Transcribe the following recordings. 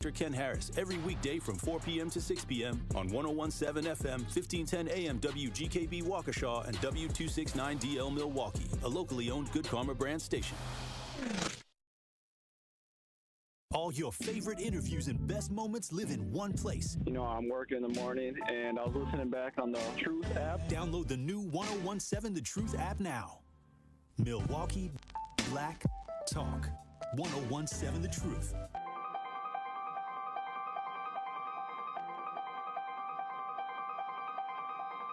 Dr. Ken Harris every weekday from 4 p.m. to 6 p.m. on 101.7 FM, 1510 AM WGKB Waukesha and W269DL Milwaukee, a locally owned Good Karma brand station. All your favorite interviews and best moments live in one place. You know, I'm working in the morning, and I was listening back on the Truth app. Download the new 101.7 The Truth app now. Milwaukee Black Talk. 101.7 The Truth.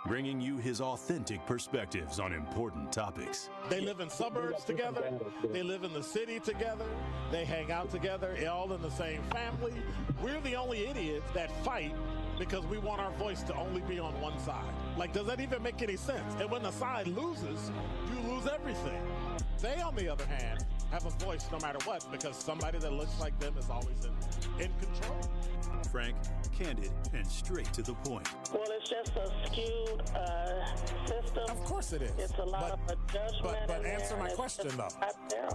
Bringing you his authentic perspectives on important topics. They live in suburbs together. They live in the city together. They hang out together, all in the same family. We're the only idiots that fight because we want our voice to only be on one side. Like, does that even make any sense? And when the side loses, you lose everything. They, on the other hand, have a voice no matter what because somebody that looks like them is always in control. Frank, candid, and straight to the point. Well, it's just a skewed system. Of course it is. It's a lot of judgment. But answer my question, though.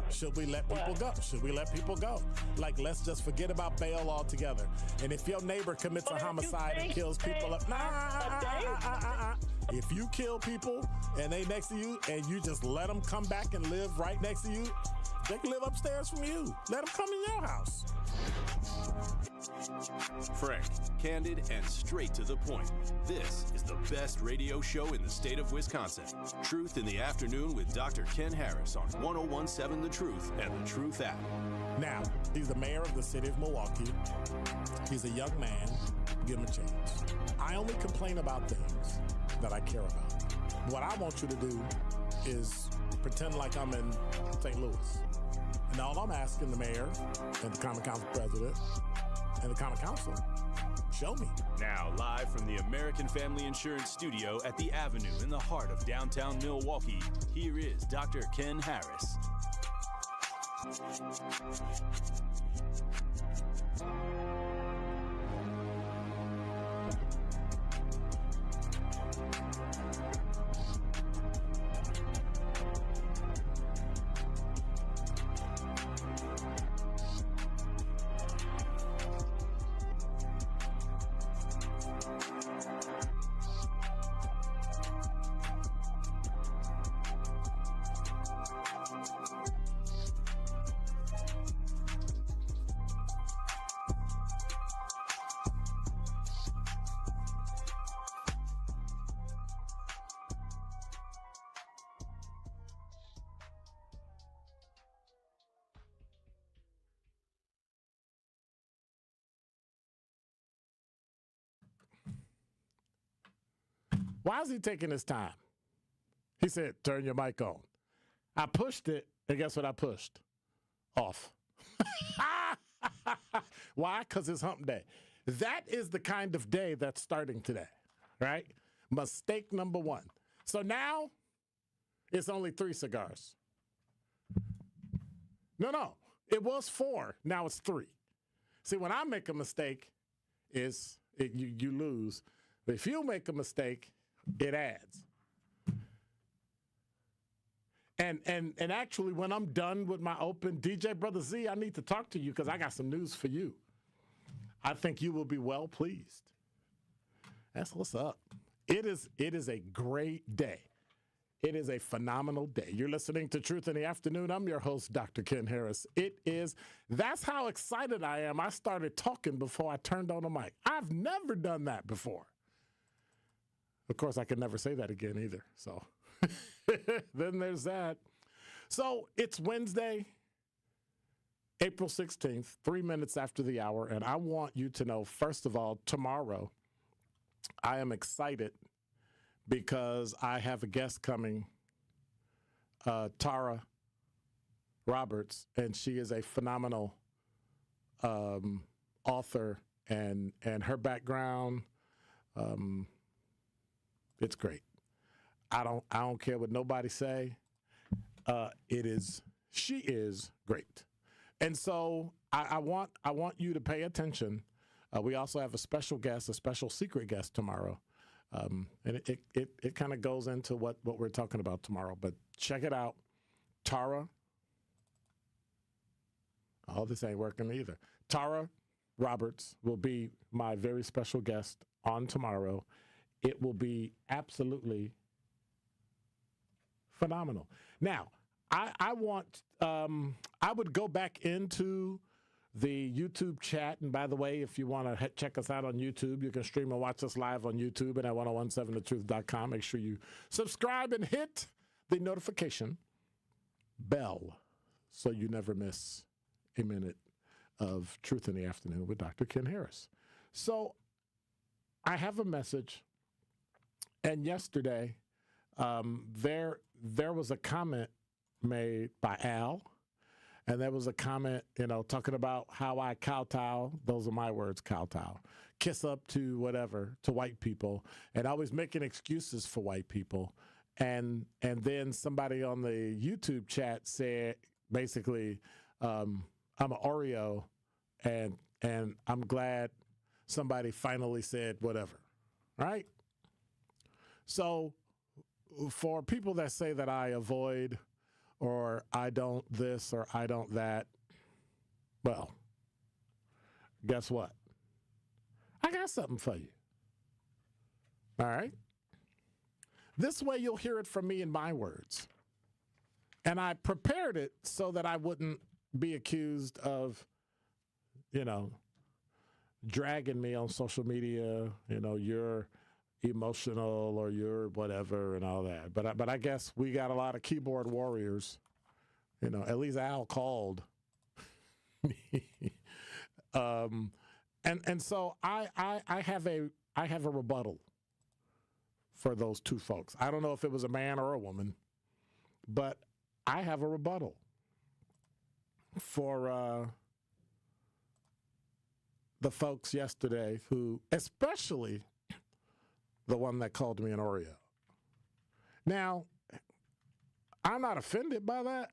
Should we let people go? Should we let people go? Like, let's just forget about bail altogether. And if your neighbor commits a homicide and kills people up, if you kill people and they next to you and you just let them come back and live right next to you, they can live upstairs from you. Let them come in your house. Frank, candid, and straight to the point. This is the best radio show in the state of Wisconsin. Truth in the Afternoon with Dr. Ken Harris on 101.7 The Truth and The Truth app. Now, he's the mayor of the city of Milwaukee. He's a young man. Give him a chance. I only complain about things that I care about. What I want you to do is pretend like I'm in St. Louis. And all I'm asking the mayor and the Common Council president and the Common Council, show me. Now, live from the American Family Insurance Studio at the Avenue in the heart of downtown Milwaukee, here is Dr. Ken Harris. Why is he taking his time? He said, turn your mic on. I pushed it, and guess what I pushed? Off. Why? Because it's hump day. That is the kind of day that's starting today, right? Mistake number one. So now it's only 3 cigars. No. It was 4. Now it's 3. See, when I make a mistake, you lose. But if you make a mistake, it adds. And actually, when I'm done with my open, DJ Brother Z, I need to talk to you because I got some news for you. I think you will be well pleased. That's what's up. It is a great day. It is a phenomenal day. You're listening to Truth in the Afternoon. I'm your host, Dr. Ken Harris. That's how excited I am. I started talking before I turned on the mic. I've never done that before. Of course, I could never say that again either. So then there's that. So it's Wednesday, April 16th, 3 minutes after the hour. And I want you to know, first of all, tomorrow, I am excited because I have a guest coming, Tara Roberts, and she is a phenomenal author, and her background, it's great. I don't care what nobody say. She is great, and so I want you to pay attention. We also have a special guest, a special secret guest tomorrow. And it kind of goes into what we're talking about tomorrow. But check it out. Tara. Oh, this ain't working either. Tara Roberts will be my very special guest on tomorrow. It will be absolutely phenomenal. Now, I would go back into the YouTube chat. And by the way, if you want to check us out on YouTube, you can stream and watch us live on YouTube and at 1017thetruth.com. Make sure you subscribe and hit the notification bell so you never miss a minute of Truth in the Afternoon with Dr. Ken Harris. So I have a message. And yesterday, there was a comment made by Al, and there was a comment, talking about how I kowtow. Those are my words, kowtow. Kiss up to whatever, to white people, and always making excuses for white people. And then somebody on the YouTube chat said, basically, I'm an Oreo, and I'm glad somebody finally said whatever, right? So for people that say that I avoid or I don't this or I don't that, well, guess what? I got something for you. All right? This way you'll hear it from me in my words. And I prepared it so that I wouldn't be accused of, dragging me on social media, you're emotional or you're whatever and all that. But I guess we got a lot of keyboard warriors. At least Al called me. And so I have a rebuttal for those two folks. I don't know if it was a man or a woman, but I have a rebuttal for the folks yesterday who, especially the one that called me an Oreo. Now, I'm not offended by that.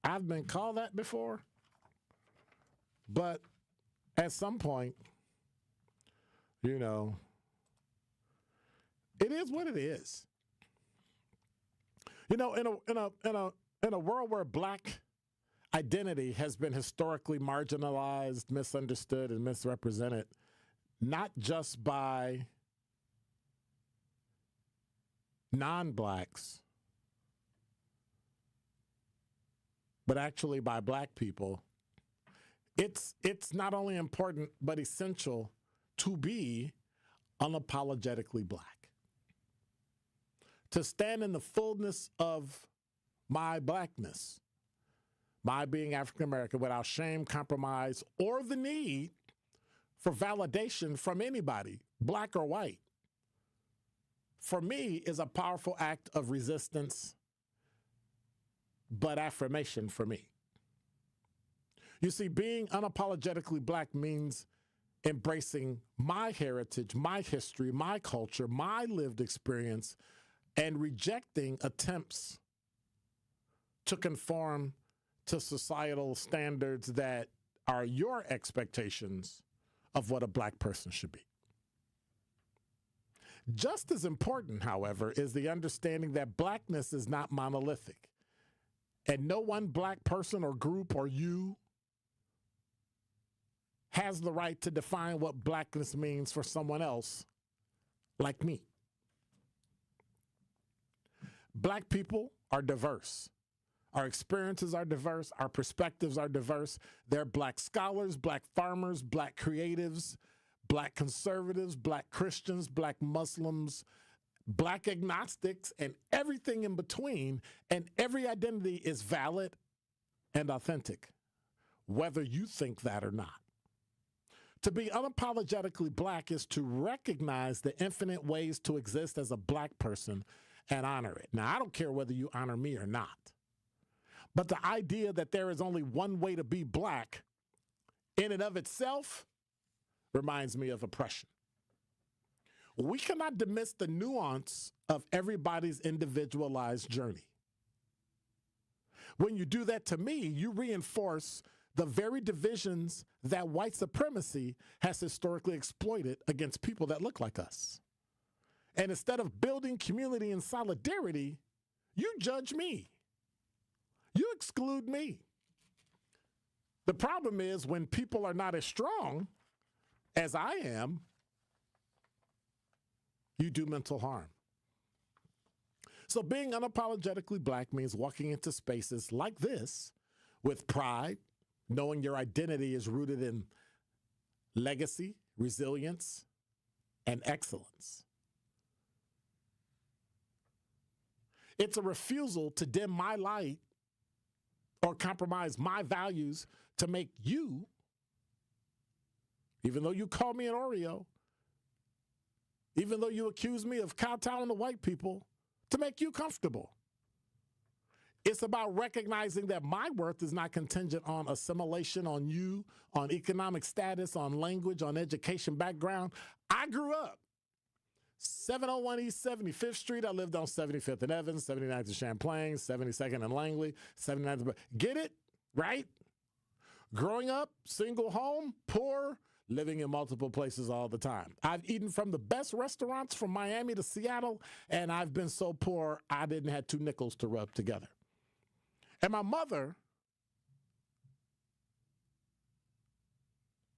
I've been called that before. But at some point, it is what it is. In a world where black identity has been historically marginalized, misunderstood, and misrepresented, not just by non-blacks, but actually by black people, it's not only important but essential to be unapologetically black. To stand in the fullness of my blackness, my being African American, without shame, compromise, or the need for validation from anybody, black or white, for me is a powerful act of resistance, but affirmation for me. You see, being unapologetically black means embracing my heritage, my history, my culture, my lived experience, and rejecting attempts to conform to societal standards that are your expectations of what a black person should be. Just as important, however, is the understanding that blackness is not monolithic, and no one black person or group or you has the right to define what blackness means for someone else like me. Black people are diverse. Our experiences are diverse. Our perspectives are diverse. There are black scholars, black farmers, black creatives, black conservatives, black Christians, black Muslims, black agnostics, and everything in between. And every identity is valid and authentic, whether you think that or not. To be unapologetically black is to recognize the infinite ways to exist as a black person and honor it. Now, I don't care whether you honor me or not. But the idea that there is only one way to be black in and of itself reminds me of oppression. We cannot dismiss the nuance of everybody's individualized journey. When you do that to me, you reinforce the very divisions that white supremacy has historically exploited against people that look like us. And instead of building community and solidarity, you judge me. You exclude me. The problem is when people are not as strong as I am, you do mental harm. So being unapologetically black means walking into spaces like this with pride, knowing your identity is rooted in legacy, resilience, and excellence. It's a refusal to dim my light or compromise my values to make you, even though you call me an Oreo, even though you accuse me of kowtowing to white people, to make you comfortable. It's about recognizing that my worth is not contingent on assimilation, on you, on economic status, on language, on education background. I grew up 701 East 75th Street. I lived on 75th and Evans, 79th and Champlain, 72nd and Langley, 79th. Get it? Right? Growing up, single home, poor, living in multiple places all the time. I've eaten from the best restaurants from Miami to Seattle, and I've been so poor I didn't have 2 nickels to rub together. And my mother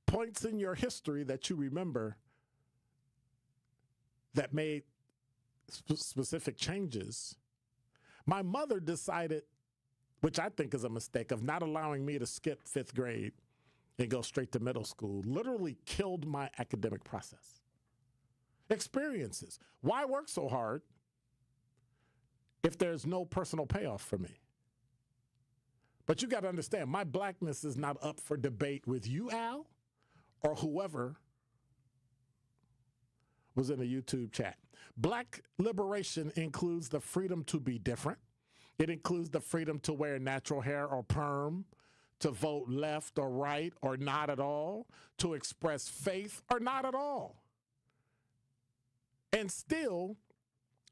points in your history that you remember that made specific changes. My mother decided, which I think is a mistake, of not allowing me to skip 5th grade and go straight to middle school. Literally killed my academic process. Experiences. Why work so hard if there's no personal payoff for me? But you got to understand, my blackness is not up for debate with you, Al, or whoever was in a YouTube chat. Black liberation includes the freedom to be different. It includes the freedom to wear natural hair or perm, to vote left or right or not at all, to express faith or not at all, and still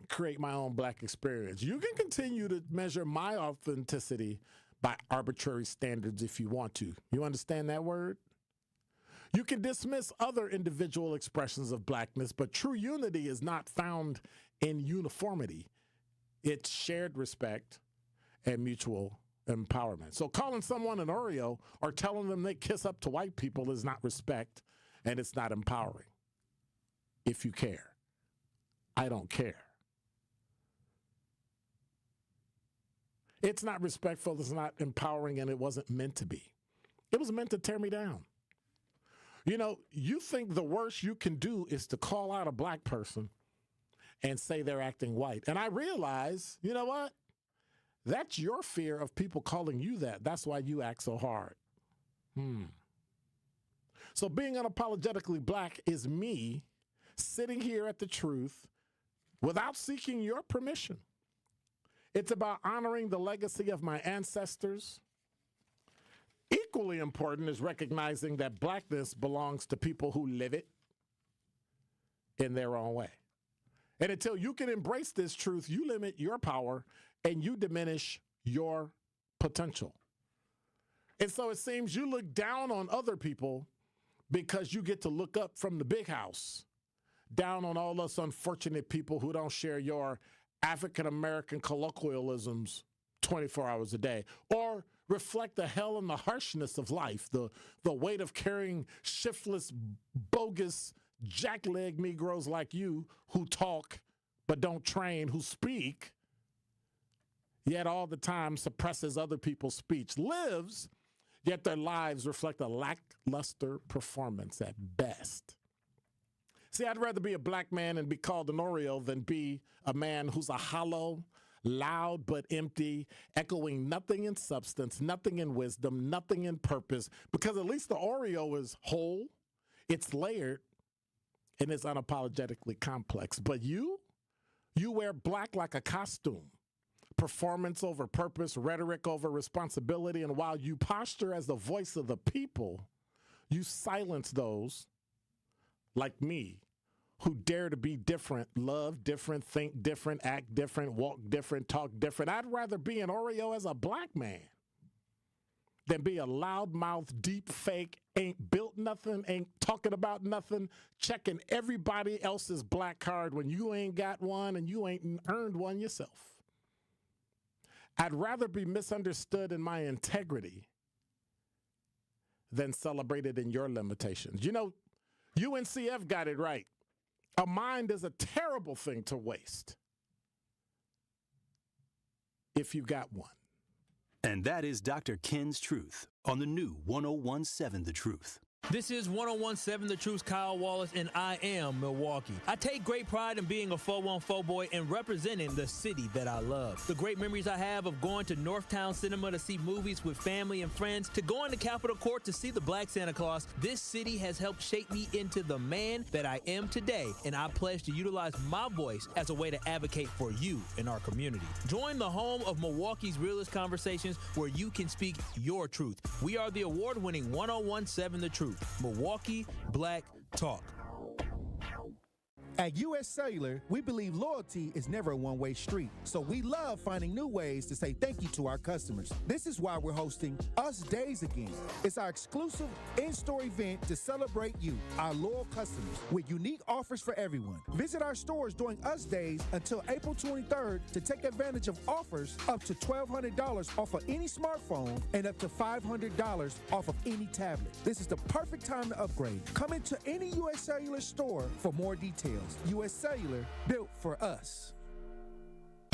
create my own black experience. You can continue to measure my authenticity by arbitrary standards if you want to. You understand that word? You can dismiss other individual expressions of blackness, but true unity is not found in uniformity. It's shared respect and mutual empowerment. So calling someone an Oreo or telling them they kiss up to white people is not respect, and it's not empowering. If you care. I don't care. It's not respectful, it's not empowering, and it wasn't meant to be. It was meant to tear me down. You know, you think the worst you can do is to call out a black person and say they're acting white. And I realize, you know what? That's your fear of people calling you that. That's why you act so hard. So being unapologetically black is me sitting here at the truth without seeking your permission. It's about honoring the legacy of my ancestors. Equally important is recognizing that blackness belongs to people who live it in their own way. And until you can embrace this truth, you limit your power and you diminish your potential. And so it seems you look down on other people because you get to look up from the big house, down on all us unfortunate people who don't share your African-American colloquialisms 24 hours a day, or reflect the hell and the harshness of life, the weight of carrying shiftless, bogus, jackleg Negroes like you who talk but don't train, who speak, yet all the time suppresses other people's speech, lives, yet their lives reflect a lackluster performance at best. See, I'd rather be a black man and be called an Oreo than be a man who's a hollow, loud but empty, echoing nothing in substance, nothing in wisdom, nothing in purpose, because at least the Oreo is whole, it's layered, and it's unapologetically complex. But you wear black like a costume, performance over purpose, rhetoric over responsibility, and while you posture as the voice of the people, you silence those like me, who dare to be different, love different, think different, act different, walk different, talk different. I'd rather be an Oreo as a black man than be a loudmouth, deep fake, ain't built nothing, ain't talking about nothing, checking everybody else's black card when you ain't got one and you ain't earned one yourself. I'd rather be misunderstood in my integrity than celebrate it in your limitations. You know, UNCF got it right. A mind is a terrible thing to waste if you got one. And that is Dr. Ken's Truth on the new 101.7 The Truth. This is 101.7 The Truth's Kyle Wallace, and I am Milwaukee. I take great pride in being a 414 boy and representing the city that I love. The great memories I have of going to Northtown Cinema to see movies with family and friends, to going to Capitol Court to see the Black Santa Claus, this city has helped shape me into the man that I am today, and I pledge to utilize my voice as a way to advocate for you in our community. Join the home of Milwaukee's realest conversations where you can speak your truth. We are the award-winning 101.7 The Truth. Milwaukee Black Talk. At U.S. Cellular, we believe loyalty is never a one-way street, so we love finding new ways to say thank you to our customers. This is why we're hosting Us Days again. It's our exclusive in-store event to celebrate you, our loyal customers, with unique offers for everyone. Visit our stores during Us Days until April 23rd to take advantage of offers up to $1,200 off of any smartphone and up to $500 off of any tablet. This is the perfect time to upgrade. Come into any U.S. Cellular store for more details. U.S. Cellular, built for us.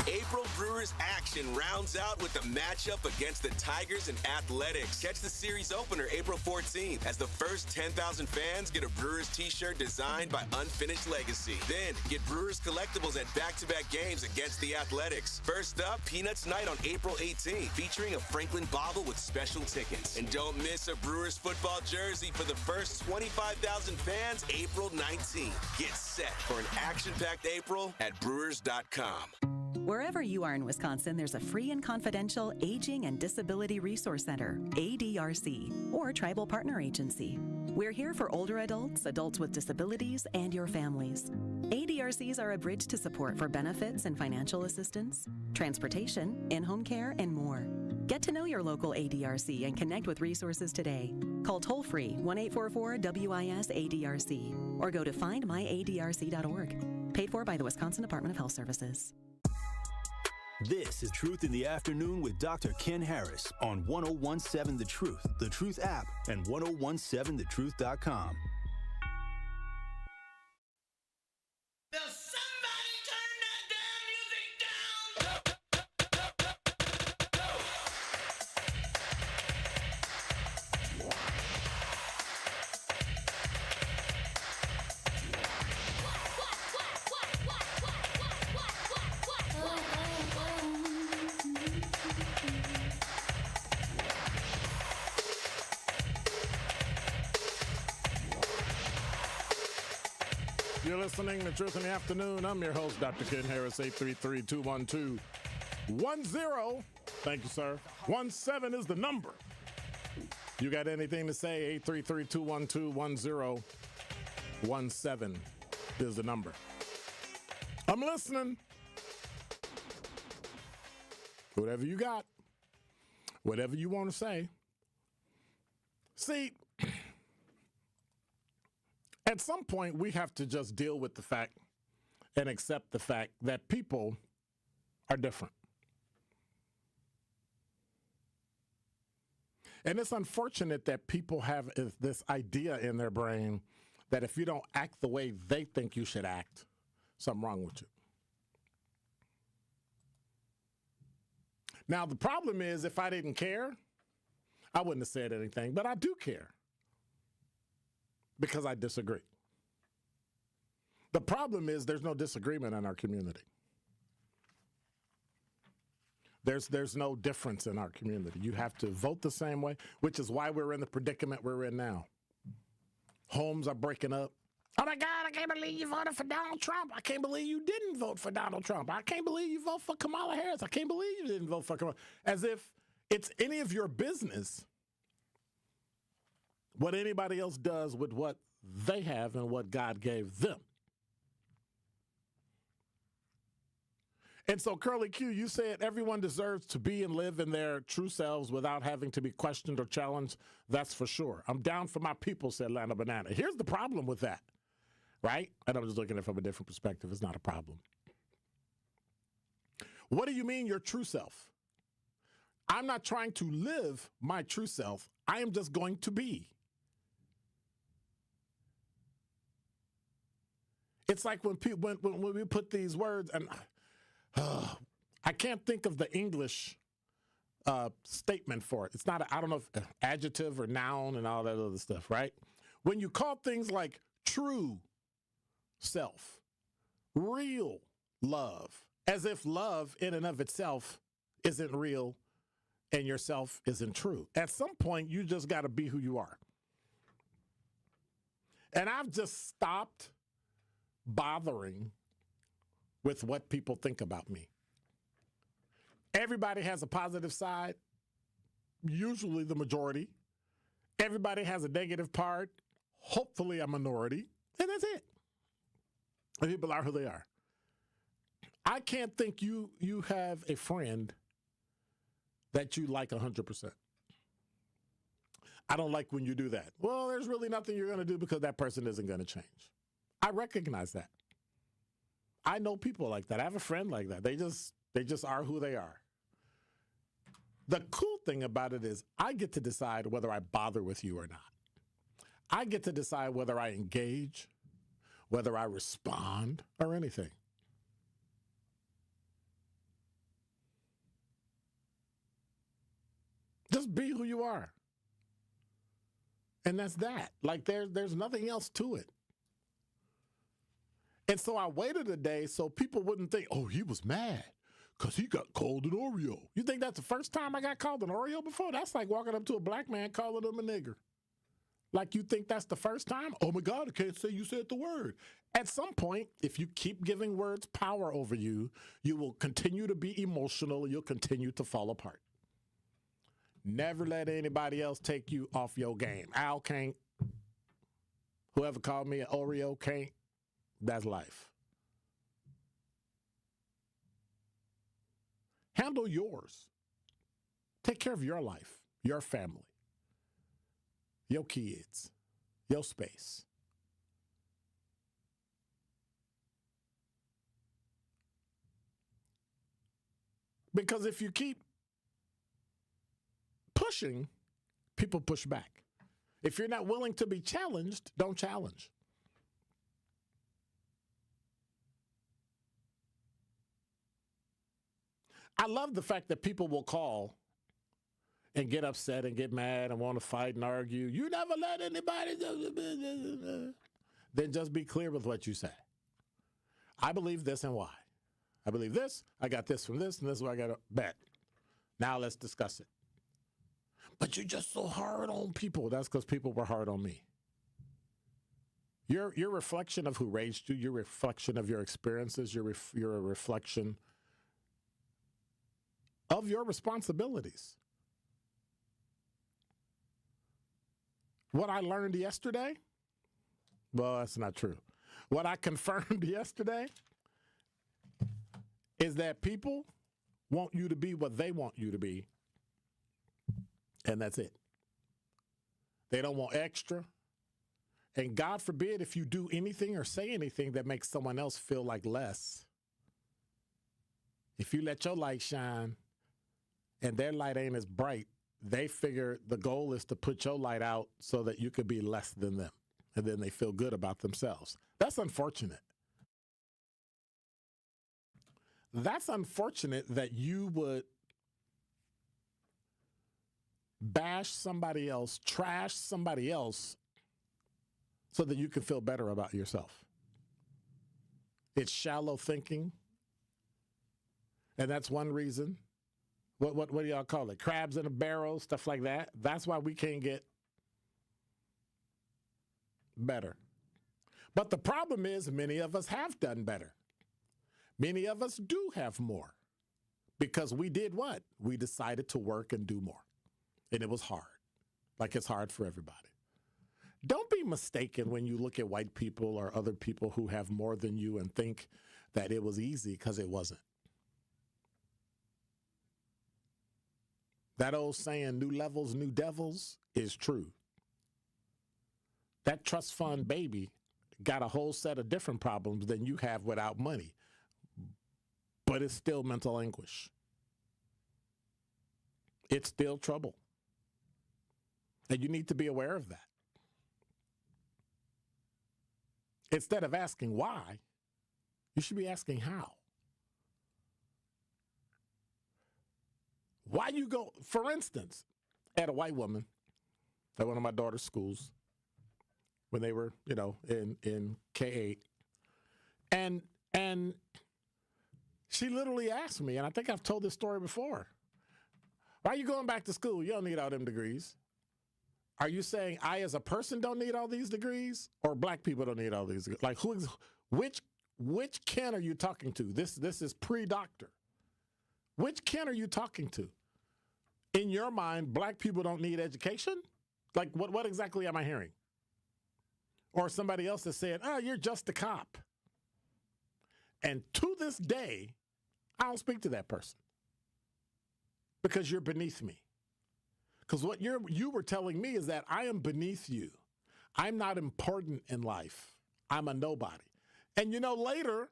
April Brewers action rounds out with the matchup against the Tigers and Athletics. Catch the series opener April 14th as the first 10,000 fans get a Brewers t-shirt designed by Unfinished Legacy. Then get Brewers collectibles at back-to-back games against the Athletics. First up, Peanuts Night on April 18th, featuring a Franklin bobble with special tickets. And don't miss a Brewers football jersey for the first 25,000 fans April 19th. Get set for an action-packed April at Brewers.com. Wherever you are in Wisconsin, there's a free and confidential Aging and Disability Resource Center, ADRC, or Tribal Partner Agency. We're here for older adults, adults with disabilities, and your families. ADRCs are a bridge to support for benefits and financial assistance, transportation, in-home care, and more. Get to know your local ADRC and connect with resources today. Call toll-free 1-844-WIS-ADRC or go to findmyadrc.org. Paid for by the Wisconsin Department of Health Services. This is Truth in the Afternoon with Dr. Ken Harris on 101.7 The Truth app, and 1017thetruth.com. You're listening to Truth in the Afternoon. I'm your host, Dr. Ken Harris, 833-212-10. Thank you, sir. 17 is the number. You got anything to say? 833-212-1017 is the number. I'm listening. Whatever you got, whatever you want to say. See, at some point, we have to just deal with the fact and accept the fact that people are different. And it's unfortunate that people have this idea in their brain that if you don't act the way they think you should act, something wrong with you. Now, the problem is, if I didn't care, I wouldn't have said anything, but I do care. Because I disagree. The problem is there's no disagreement in our community. There's no difference in our community. You have to vote the same way, which is why we're in the predicament we're in now. Homes are breaking up. Oh my God, I can't believe you voted for Donald Trump. I can't believe you didn't vote for Donald Trump. I can't believe you voted for Kamala Harris. I can't believe you didn't vote for Kamala. As if it's any of your business what anybody else does with what they have and what God gave them. And so, Curly Q, you said everyone deserves to be and live in their true selves without having to be questioned or challenged. That's for sure. I'm down for my people, said Lana Banana. Here's the problem with that, right? And I'm just looking at it from a different perspective. It's not a problem. What do you mean your true self? I'm not trying to live my true self. I am just going to be. It's like when people when we put these words, and I can't think of the English statement for it. It's not, I don't know if adjective or noun and all that other stuff, right? When you call things like true self, real love, as if love in and of itself isn't real and yourself isn't true. At some point, you just got to be who you are. And I've just stopped bothering with what people think about me. Everybody has a positive side, usually the majority. Everybody has a negative part, hopefully a minority, and that's it. And people are who they are. I can't think you have a friend that you like 100%. I don't like when you do that. Well, there's really nothing you're going to do because that person isn't going to change. I recognize that. I know people like that. I have a friend like that. They just are who they are. The cool thing about it is I get to decide whether I bother with you or not. I get to decide whether I engage, whether I respond, or anything. Just be who you are. And that's that. Like there's nothing else to it. And so I waited a day so people wouldn't think, oh, he was mad because he got called an Oreo. You think that's the first time I got called an Oreo before? That's like walking up to a black man calling him a nigger. Like you think that's the first time? Oh my God, I can't say you said the word. At some point, if you keep giving words power over you, you will continue to be emotional and you'll continue to fall apart. Never let anybody else take you off your game. Al can't. Whoever called me an Oreo can't. That's life. Handle yours. Take care of your life, your family, your kids, your space. Because if you keep pushing, people push back. If you're not willing to be challenged, don't challenge. I love the fact that people will call and get upset and get mad and want to fight and argue. You never let anybody do. Then just be clear with what you say. I believe this and why. I believe this. I got this from this, and this is what I got to bet. Now let's discuss it. But you're just so hard on people. That's because people were hard on me. You're a reflection of who raised you. You're a reflection of your experiences. You're a reflection of your responsibilities. What I learned yesterday, well, that's not true. What I confirmed yesterday is that people want you to be what they want you to be, and that's it. They don't want extra. And God forbid if you do anything or say anything that makes someone else feel like less. If you let your light shine, and their light ain't as bright, they figure the goal is to put your light out so that you could be less than them. And then they feel good about themselves. That's unfortunate. That's unfortunate that you would bash somebody else, trash somebody else, so that you can feel better about yourself. It's shallow thinking. And that's one reason. What do y'all call it? Crabs in a barrel, stuff like that. That's why we can't get better. But the problem is many of us have done better. Many of us do have more because we did what? We decided to work and do more. And it was hard, like it's hard for everybody. Don't be mistaken when you look at white people or other people who have more than you and think that it was easy, because it wasn't. That old saying, new levels, new devils, is true. That trust fund baby got a whole set of different problems than you have without money, but it's still mental anguish. It's still trouble. And you need to be aware of that. Instead of asking why, you should be asking how. Why you go, for instance, I had a white woman at one of my daughter's schools when they were, in K-8. And she literally asked me, and I think I've told this story before, why are you going back to school? You don't need all them degrees. Are you saying I as a person don't need all these degrees, or black people don't need all these degrees? Like, which Ken are you talking to? This is pre-doctor. Which Ken are you talking to? In your mind, black people don't need education? Like, what exactly am I hearing? Or somebody else has said, you're just a cop. And to this day, I don't speak to that person because you're beneath me. Because what you were telling me is that I am beneath you. I'm not important in life. I'm a nobody. And later,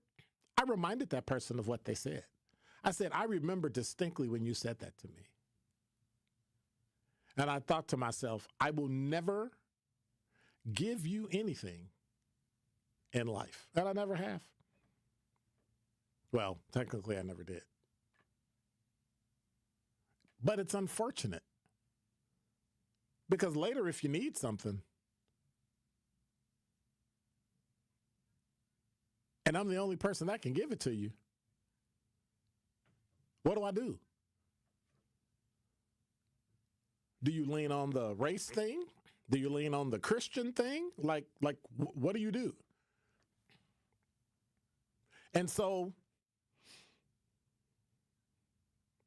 I reminded that person of what they said. I said, I remember distinctly when you said that to me. And I thought to myself, I will never give you anything in life. And I never have. Well, technically, I never did. But it's unfortunate. Because later, if you need something, and I'm the only person that can give it to you, what do? Do you lean on the race thing? Do you lean on the Christian thing? Like, what do you do? And so,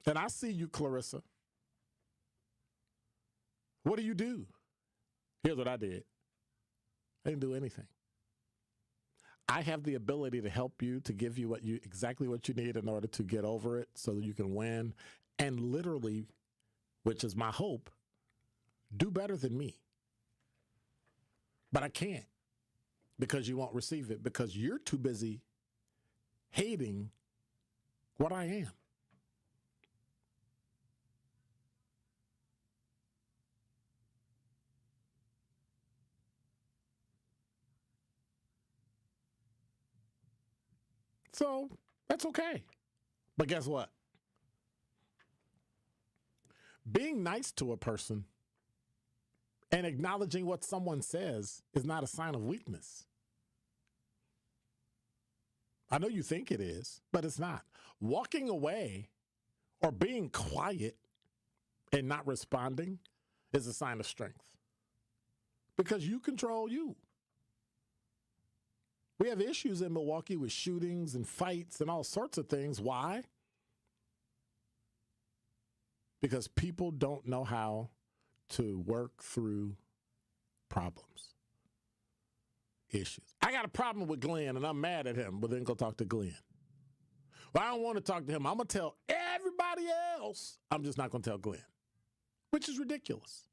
and I see you, Clarissa. What do you do? Here's what I did. I didn't do anything. I have the ability to help you, to give you exactly what you need in order to get over it so that you can win. And literally, which is my hope, do better than me. But I can't because you won't receive it because you're too busy hating what I am. So that's okay. But guess what? Being nice to a person and acknowledging what someone says is not a sign of weakness. I know you think it is, but it's not. Walking away or being quiet and not responding is a sign of strength because you control you. We have issues in Milwaukee with shootings and fights and all sorts of things. Why? Because people don't know how to work through problems, issues. I got a problem with Glenn and I'm mad at him, but then go talk to Glenn. Well, I don't want to talk to him. I'm going to tell everybody else. I'm just not going to tell Glenn, which is ridiculous.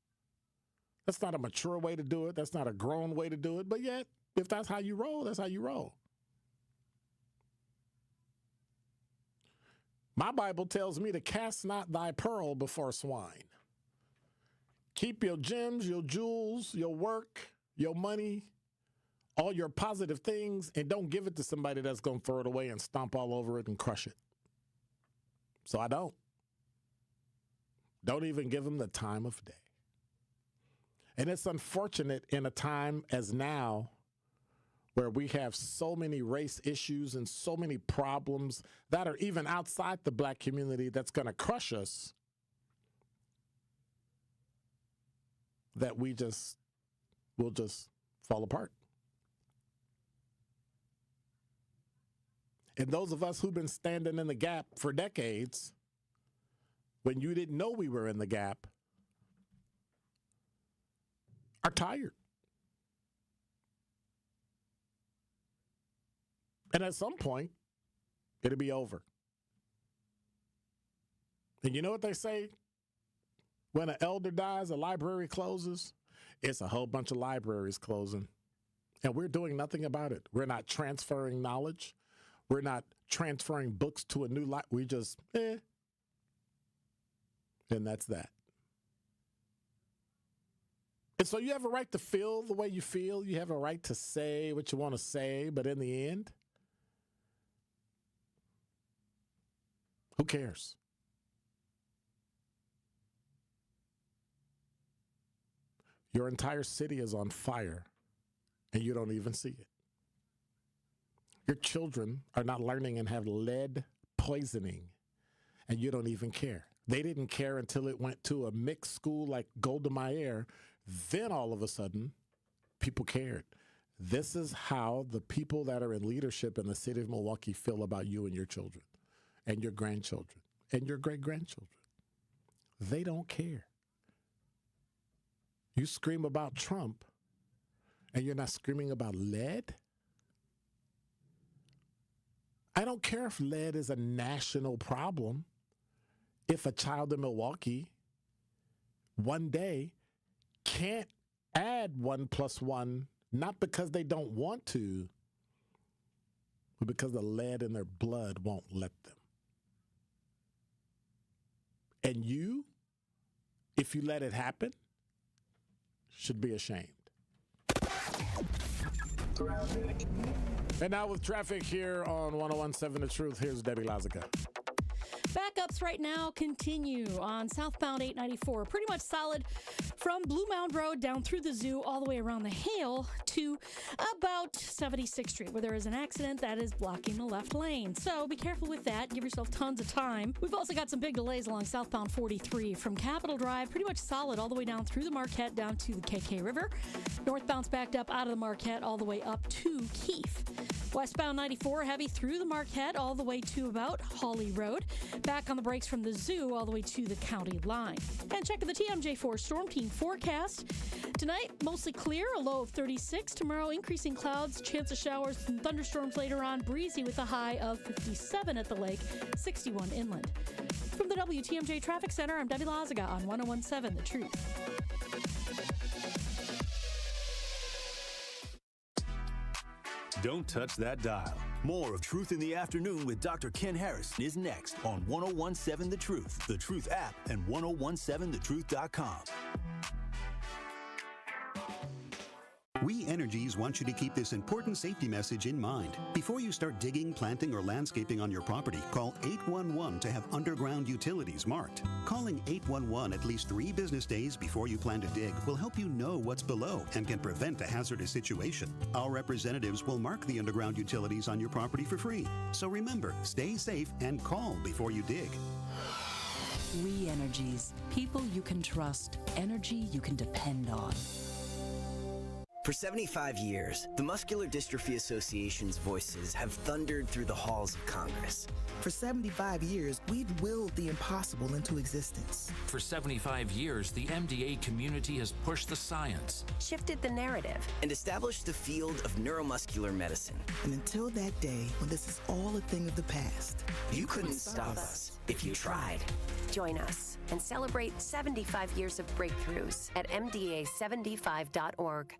That's not a mature way to do it. That's not a grown way to do it. But yet, if that's how you roll, that's how you roll. My Bible tells me to cast not thy pearl before swine. Keep your gems, your jewels, your work, your money, all your positive things, and don't give it to somebody that's going to throw it away and stomp all over it and crush it. So I don't. Don't even give them the time of day. And it's unfortunate in a time as now where we have so many race issues and so many problems that are even outside the black community that's going to crush us, that we'll just fall apart. And those of us who've been standing in the gap for decades, when you didn't know we were in the gap, are tired. And at some point, it'll be over. And you know what they say? When an elder dies, a library closes. It's a whole bunch of libraries closing. And we're doing nothing about it. We're not transferring knowledge. We're not transferring books to a new library. We just, And that's that. And so you have a right to feel the way you feel. You have a right to say what you want to say. But in the end, who cares? Your entire city is on fire, and you don't even see it. Your children are not learning and have lead poisoning, and you don't even care. They didn't care until it went to a mixed school like Golda Meir. Then all of a sudden, people cared. This is how the people that are in leadership in the city of Milwaukee feel about you and your children and your grandchildren and your great-grandchildren. They don't care. You scream about Trump, and you're not screaming about lead? I don't care if lead is a national problem. If a child in Milwaukee one day can't add 1 + 1, not because they don't want to, but because the lead in their blood won't let them. And you, if you let it happen, should be ashamed. And now with traffic here on 101.7 The Truth, here's Debbie Lazica. Backups right now continue on southbound 894. Pretty much solid from Blue Mound Road down through the zoo all the way around the Hale to about 76th Street, where there is an accident that is blocking the left lane. So be careful with that. Give yourself tons of time. We've also got some big delays along southbound 43 from Capitol Drive. Pretty much solid all the way down through the Marquette down to the KK River. Northbound's backed up out of the Marquette all the way up to Keefe. Westbound 94 heavy through the Marquette all the way to about Hawley Road. Back on the brakes from the zoo all the way to the county line. And check the TMJ4 Storm Team forecast. Tonight, mostly clear, a low of 36. Tomorrow, increasing clouds, chance of showers and thunderstorms later on. Breezy with a high of 57 at the lake, 61 inland. From the WTMJ Traffic Center, I'm Debbie Laziga on 101.7 The Truth. Don't touch that dial. More of Truth in the Afternoon with Dr. Ken Harris is next on 101.7 The Truth, The Truth app, and 1017thetruth.com. We Energies want you to keep this important safety message in mind. Before you start digging, planting, or landscaping on your property, call 811 to have underground utilities marked. Calling 811 at least 3 business days before you plan to dig will help you know what's below and can prevent a hazardous situation. Our representatives will mark the underground utilities on your property for free. So remember, stay safe and call before you dig. We Energies. People you can trust. Energy you can depend on. For 75 years, the Muscular Dystrophy Association's voices have thundered through the halls of Congress. For 75 years, we've willed the impossible into existence. For 75 years, the MDA community has pushed the science, shifted the narrative, and established the field of neuromuscular medicine. And until that day, when this is all a thing of the past, you couldn't stop us if you tried. Join us and celebrate 75 years of breakthroughs at mda75.org.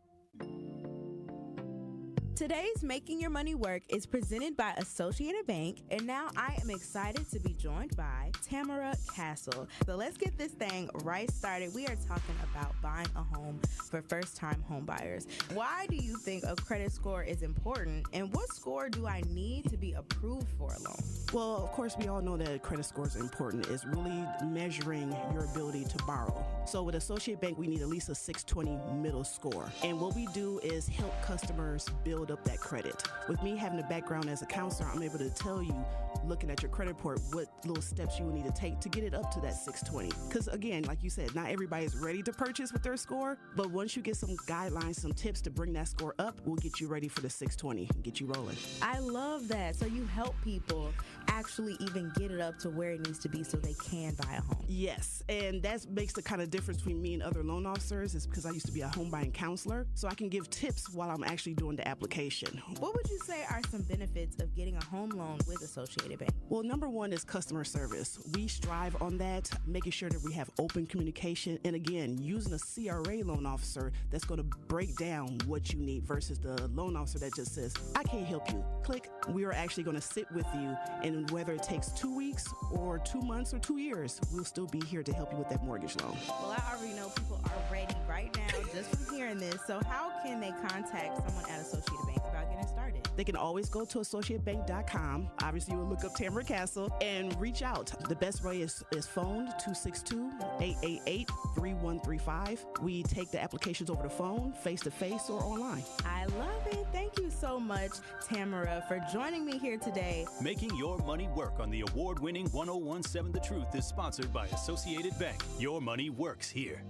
Today's Making Your Money Work is presented by Associated Bank, and now I am excited to be joined by Tamara Castle. So let's get this thing right started. We are talking about buying a home for first-time home buyers. Why do you think a credit score is important, and what score do I need to be approved for a loan? Well, of course, we all know that credit score is important. It's really measuring your ability to borrow. So with Associated Bank, we need at least a 620 middle score. And what we do is help customers build up that credit. With me having a background as a counselor, I'm able to tell you, looking at your credit report, what little steps you will need to take to get it up to that 620. Because again, like you said, not everybody is ready to purchase with their score, but once you get some guidelines, some tips to bring that score up, we'll get you ready for the 620 and get you rolling. I love that. So you help people actually even get it up to where it needs to be so they can buy a home. Yes, and that makes the kind of difference between me and other loan officers is because I used to be a home buying counselor, so I can give tips while I'm actually doing the application application. What would you say are some benefits of getting a home loan with Associated Bank? Well, number one is customer service. We strive on that, making sure that we have open communication. And again, using a CRA loan officer that's going to break down what you need versus the loan officer that just says, I can't help you. Click. We are actually going to sit with you. And whether it takes 2 weeks or 2 months or 2 years, we'll still be here to help you with that mortgage loan. Well, I already know people are ready right now just from hearing this. So how can they contact someone at Associated Bank about getting started? They can always go to associatebank.com. Obviously, you will look up Tamara Castle and reach out. The best way is phone 262-888-3135. We take the applications over the phone, face-to-face, or online. I love it. Thank you so much, Tamara, for joining me here today. Making your money work on the award-winning 1017 The Truth is sponsored by Associated Bank. Your money works here.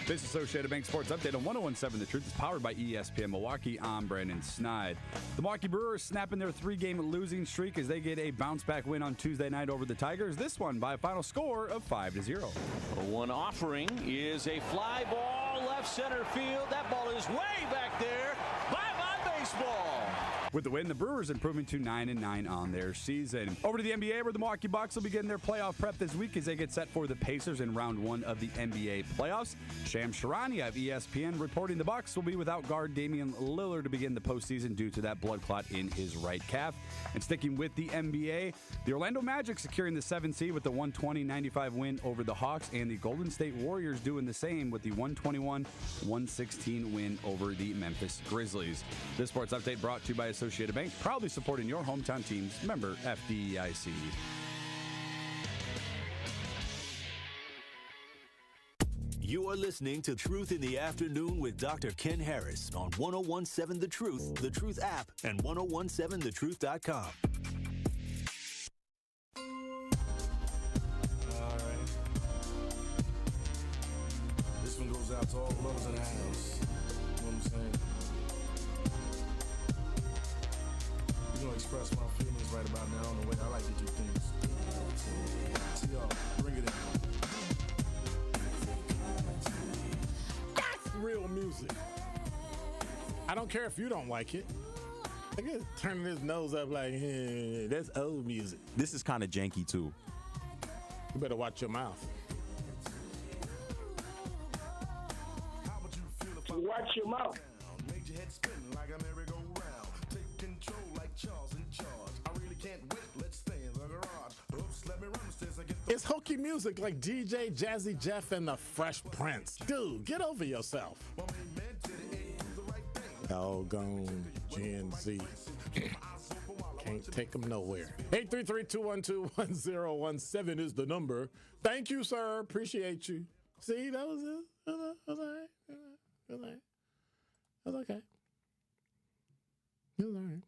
This Associated Bank Sports Update on 1017 The Truth is powered by ESPN Milwaukee. I'm Brandon Snide. The Milwaukee Brewers snapping their 3-game losing streak as they get a bounce-back win on Tuesday night over the Tigers. This one by a final score of 5-0. The one offering is a fly ball left center field. That ball is way back there. Bye-bye baseball. With the win, the Brewers improving to 9-9 on their season. Over to the NBA, where the Milwaukee Bucks will begin their playoff prep this week as they get set for the Pacers in round 1 of the NBA playoffs. Shams Charania of ESPN reporting the Bucks will be without guard Damian Lillard to begin the postseason due to that blood clot in his right calf. And sticking with the NBA, the Orlando Magic securing the 7th seed with the 120-95 win over the Hawks, and the Golden State Warriors doing the same with the 121-116 win over the Memphis Grizzlies. This sports update brought to you by Associated Bank, proudly supporting your hometown teams. Member FDIC. You are listening to Truth in the Afternoon with Dr. Ken Harris on 1017 The Truth app, and 1017thetruth.com. All right. This one goes out to all the lovers in the house. You know what I'm saying? You know, express my feelings right about now in the way I like to do things. See y'all, bring it in. That's real music. I don't care if you don't like it. I guess turning his nose up like, hey, that's old music. This is kind of janky too. You better watch your mouth. Watch your mouth. Make your head spin like a merry-go-round. Take control like Charles in charge. I really can't wait. Let's stay in the garage. Oops, let me run upstairs and get the... It's hokey music like DJ Jazzy Jeff and the Fresh Prince. Dude, get over yourself. Doggone Gen Z. Can't take them nowhere. 833-212-1017 is the number. Thank you, sir. Appreciate you. See, that was it. That was all right. That was okay. It was all right.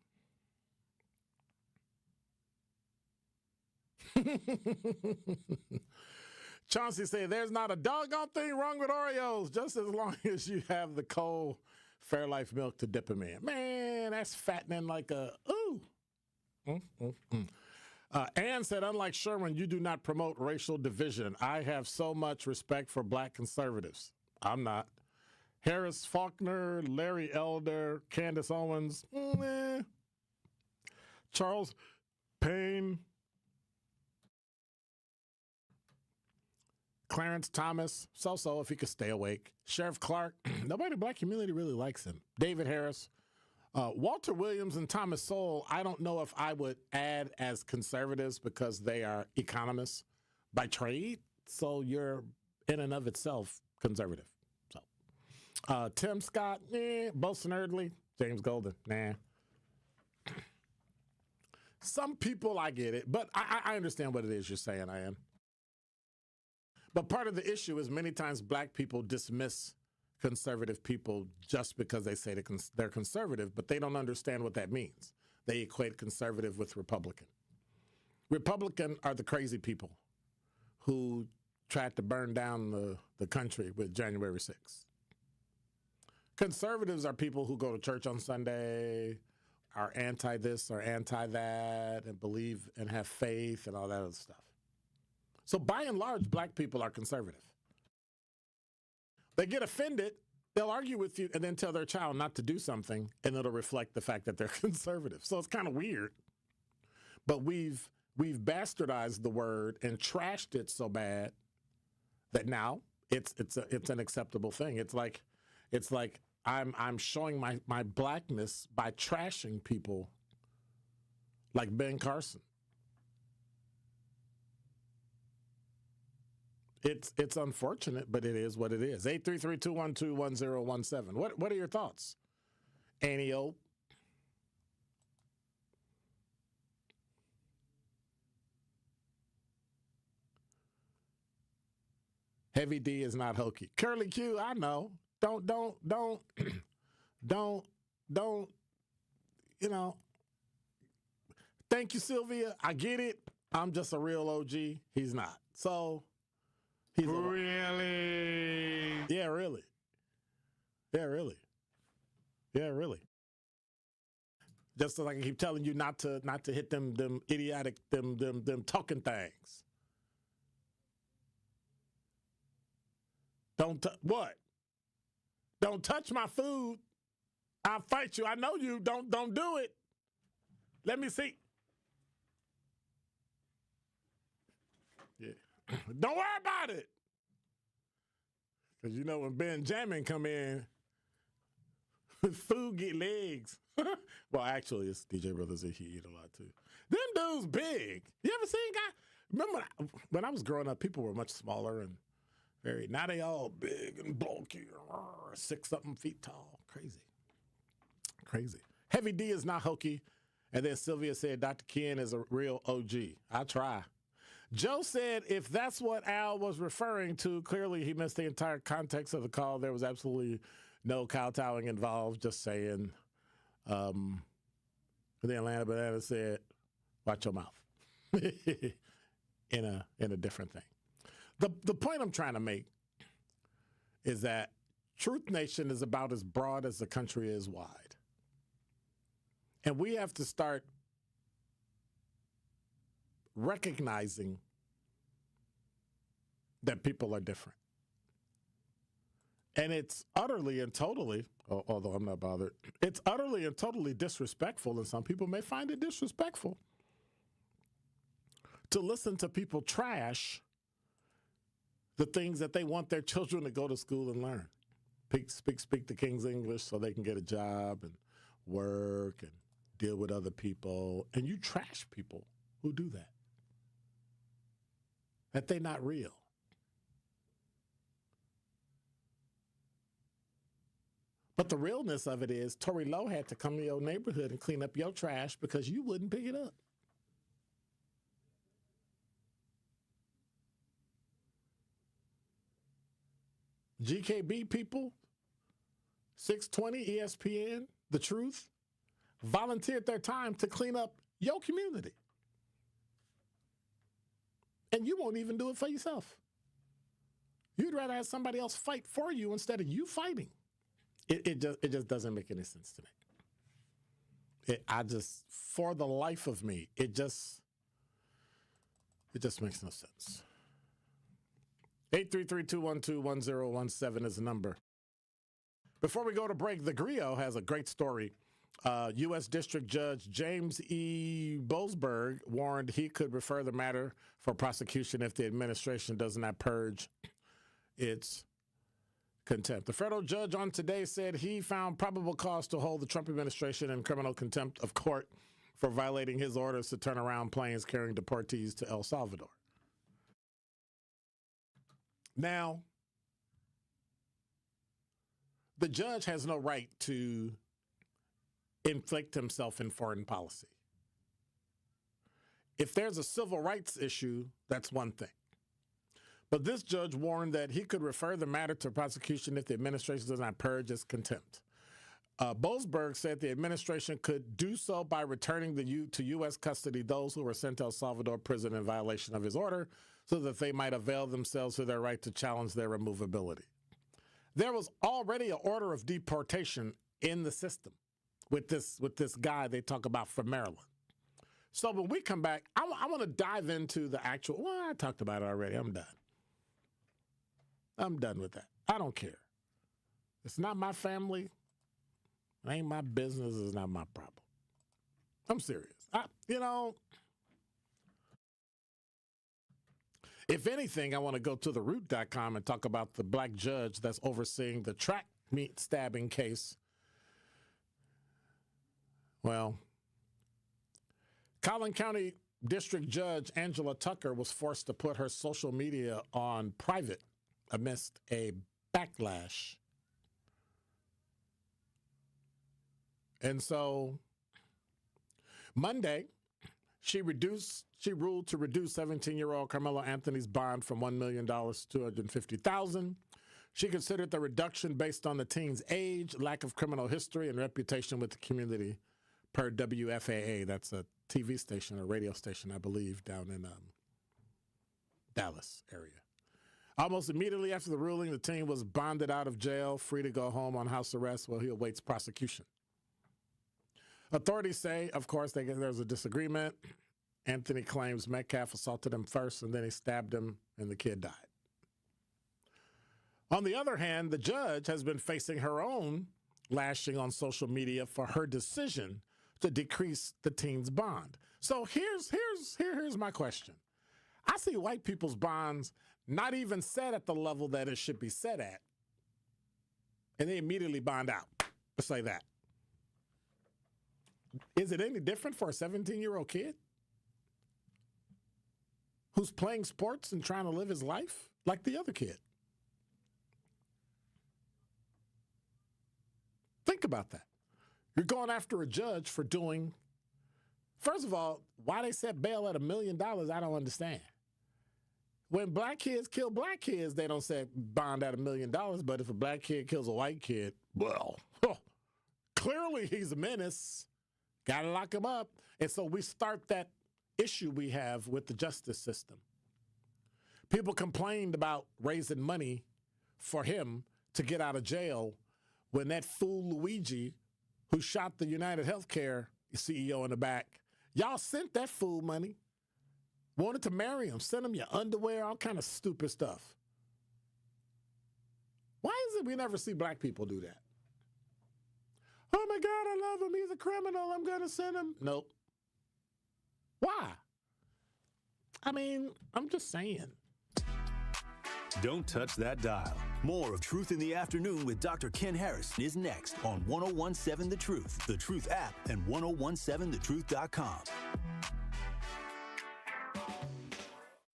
Chauncey said, there's not a doggone thing wrong with Oreos, just as long as you have the cold Fairlife milk to dip them in. Man, that's fattening like a, ooh. Ann said, unlike Sherman, you do not promote racial division. I have so much respect for black conservatives. I'm not. Harris Faulkner, Larry Elder, Candace Owens, Charles Payne, Clarence Thomas, so if he could stay awake. Sheriff Clark, nobody in the black community really likes him. David Harris, Walter Williams and Thomas Sowell, I don't know if I would add as conservatives because they are economists by trade. So you're in and of itself conservative. So Tim Scott, Bolson Erdley, James Golden, nah. Some people, I get it, but I understand what it is you're saying, I am. But part of the issue is many times black people dismiss conservative people just because they say they're conservative, but they don't understand what that means. They equate conservative with Republican. Republican are the crazy people who tried to burn down the country with January 6th. Conservatives are people who go to church on Sunday, are anti this or anti that, and believe and have faith and all that other stuff. So by and large, black people are conservative. They get offended, they'll argue with you and then tell their child not to do something, and it'll reflect the fact that they're conservative. So it's kind of weird. But we've bastardized the word and trashed it so bad that now it's an acceptable thing. It's like I'm showing my blackness by trashing people like Ben Carson. It's unfortunate, but it is what it is. 833-212-1017. What are your thoughts? Annie O. Heavy D is not hokey. Curly Q, I know. Don't, you know. Thank you, Sylvia. I get it. I'm just a real OG. He's not. So, he's really? Yeah, really. Yeah, really. Yeah, really. Just like I keep telling you not to hit them idiotic, them talking things. What? Don't touch my food. I'll fight you. I know you. Don't do it. Let me see. Yeah. Don't worry about it. Because you know when Benjamin come in, food get legs. Well, actually, it's DJ Brothers that he eat a lot too. Them dudes big. You ever seen guys? Remember when I was growing up, people were much smaller and now they all big and bulky, 6-something feet tall. Crazy. Heavy D is not hokey. And then Sylvia said Dr. Ken is a real OG. I try. Joe said if that's what Al was referring to, clearly he missed the entire context of the call. There was absolutely no kowtowing involved, just saying. The Atlanta Banana said, watch your mouth. in a different thing. The point I'm trying to make is that Truth Nation is about as broad as the country is wide. And we have to start recognizing that people are different. And it's utterly and totally, although I'm not bothered, it's utterly and totally disrespectful, and some people may find it disrespectful, to listen to people trash the things that they want their children to go to school and learn. Speak the King's English so they can get a job and work and deal with other people. And you trash people who do that. That they're not real. But the realness of it is Tory Lowe had to come to your neighborhood and clean up your trash because you wouldn't pick it up. GKB people, 620 ESPN, The Truth, volunteered their time to clean up your community. And you won't even do it for yourself. You'd rather have somebody else fight for you instead of you fighting. It just doesn't make any sense to me. For the life of me, it just makes no sense. 833-212-1017 is the number. Before we go to break, the Griot has a great story. U.S. District Judge James E. Boasberg warned he could refer the matter for prosecution if the administration does not purge its contempt. The federal judge on Today said he found probable cause to hold the Trump administration in criminal contempt of court for violating his orders to turn around planes carrying deportees to El Salvador. Now, the judge has no right to inflict himself in foreign policy. If there's a civil rights issue, that's one thing. But this judge warned that he could refer the matter to prosecution if the administration does not purge its contempt. Boasberg said the administration could do so by returning to U.S. custody those who were sent to El Salvador prison in violation of his order so that they might avail themselves of their right to challenge their removability. There was already an order of deportation in the system with this guy they talk about from Maryland. So when we come back, I want to dive into the actual. Well, I talked about it already. I'm done. I'm done with that. I don't care. It's not my family. It ain't my business. It's not my problem. I'm serious. If anything, I want to go to theroot.com and talk about the black judge that's overseeing the track meet stabbing case. Well, Collin County District Judge Angela Tucker was forced to put her social media on private amidst a backlash. And so Monday, she ruled to reduce 17-year-old Carmelo Anthony's bond from $1 million to $250,000. She considered the reduction based on the teen's age, lack of criminal history, and reputation with the community, per WFAA. That's a TV station, a radio station, I believe, down in Dallas area. Almost immediately after the ruling, the teen was bonded out of jail, free to go home on house arrest while he awaits prosecution. Authorities say, of course, there's a disagreement. Anthony claims Metcalf assaulted him first, and then he stabbed him, and the kid died. On the other hand, the judge has been facing her own lashing on social media for her decision to decrease the teen's bond. So here's my question. I see white people's bonds not even set at the level that it should be set at, and they immediately bond out. Let's say that. Is it any different for a 17-year-old kid who's playing sports and trying to live his life like the other kid? Think about that. You're going after a judge for doing, first of all, why they set bail at $1 million, I don't understand. When black kids kill black kids, they don't set bond at $1 million, but if a black kid kills a white kid, well, clearly he's a menace. Got to lock him up. And so we start that issue we have with the justice system. People complained about raising money for him to get out of jail when that fool Luigi, who shot the United Healthcare CEO in the back, y'all sent that fool money, wanted to marry him, sent him your underwear, all kind of stupid stuff. Why is it we never see black people do that? Oh my God, I love him. He's a criminal. I'm going to send him. Nope. Why? I mean, I'm just saying. Don't touch that dial. More of Truth in the Afternoon with Dr. Ken Harris is next on 1017 The Truth, The Truth app, and 1017thetruth.com.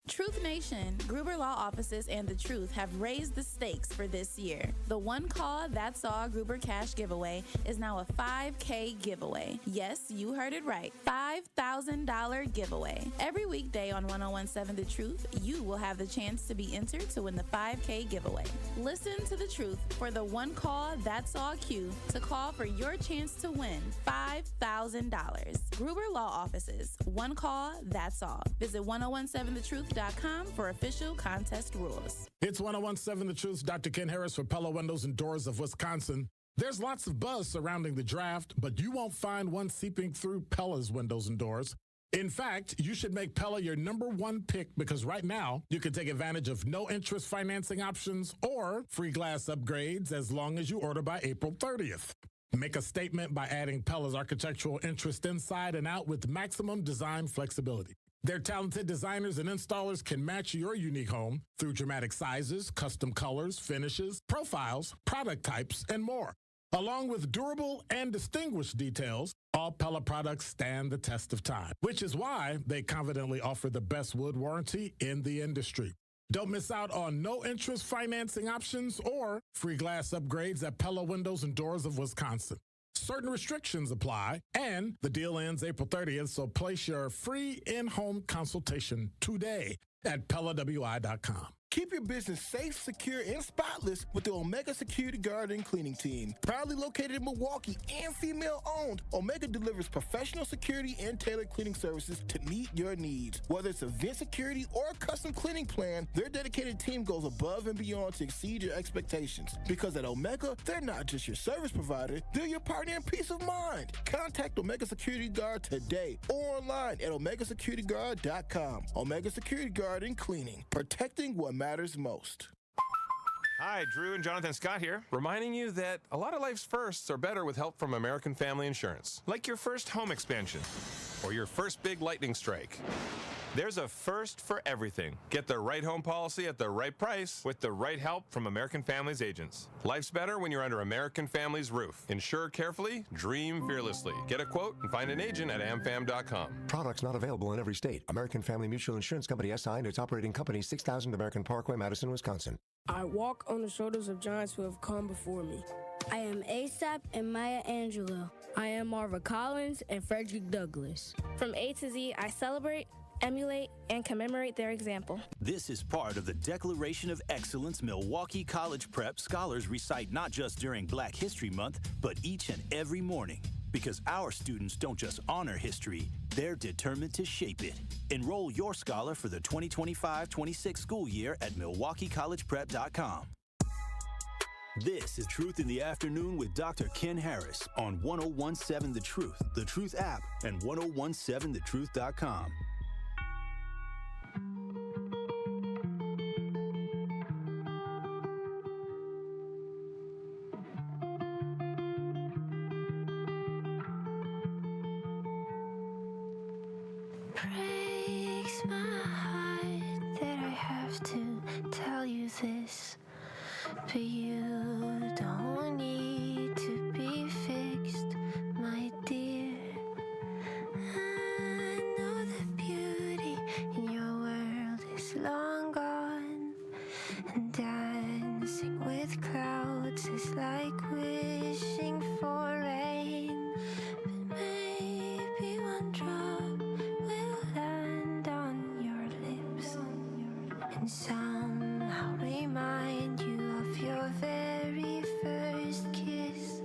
Truth Nation, Gruber Law Offices, and The Truth have raised the stakes for this year. The One Call, That's All Gruber Cash Giveaway is now a $5K giveaway. Yes, you heard it right. $5,000 giveaway. Every weekday on 1017 The Truth, you will have the chance to be entered to win the $5K giveaway. Listen to The Truth for the One Call, That's All cue to call for your chance to win $5,000. Gruber Law Offices, One Call, That's All. Visit 1017thetruth.com for official contest rules. It's 1017 The Truth, Dr. Ken Harris for Pella Windows and Doors of Wisconsin. There's lots of buzz surrounding the draft, but you won't find one seeping through Pella's windows and doors. In fact, you should make Pella your number one pick because right now you can take advantage of no interest financing options or free glass upgrades as long as you order by April 30th. Make a statement by adding Pella's architectural interest inside and out with maximum design flexibility. Their talented designers and installers can match your unique home through dramatic sizes, custom colors, finishes, profiles, product types, and more. Along with durable and distinguished details, all Pella products stand the test of time, which is why they confidently offer the best wood warranty in the industry. Don't miss out on no-interest financing options or free glass upgrades at Pella Windows and Doors of Wisconsin. Certain restrictions apply, and the deal ends April 30th, so place your free in-home consultation today at PellaWI.com. Keep your business safe, secure, and spotless with the Omega Security Guard and Cleaning Team. Proudly located in Milwaukee and female-owned, Omega delivers professional security and tailored cleaning services to meet your needs. Whether it's event security or a custom cleaning plan, their dedicated team goes above and beyond to exceed your expectations. Because at Omega, they're not just your service provider, they're your partner in peace of mind. Contact Omega Security Guard today or online at OmegaSecurityGuard.com. Omega Security Guard and Cleaning, protecting what matters most. Hi, Drew and Jonathan Scott here, reminding you that a lot of life's firsts are better with help from American Family Insurance. Like your first home expansion or your first big lightning strike. There's a first for everything. Get the right home policy at the right price with the right help from American Family's agents. Life's better when you're under American Family's roof. Insure carefully, dream fearlessly. Get a quote and find an agent at amfam.com. Products not available in every state. American Family Mutual Insurance Company SI and its operating company, 6000 American Parkway, Madison, Wisconsin. I walk on the shoulders of giants who have come before me. I am ASAP and Maya Angelou. I am Marva Collins and Frederick Douglass. From A to Z, I celebrate, emulate, and commemorate their example. This is part of the Declaration of Excellence Milwaukee College Prep scholars recite not just during Black History Month, but each and every morning. Because our students don't just honor history, they're determined to shape it. Enroll your scholar for the 2025-26 school year at MilwaukeeCollegePrep.com. This is Truth in the Afternoon with Dr. Ken Harris on 1017 The Truth app, and 1017thetruth.com. Breaks my heart that I have to tell you this, but you don't need to be fixed, my dear. I know the beauty in your world is long gone, and dancing with clouds is like wishing for rain, but maybe one drop will land on your lips and somehow remind you of your very first kiss.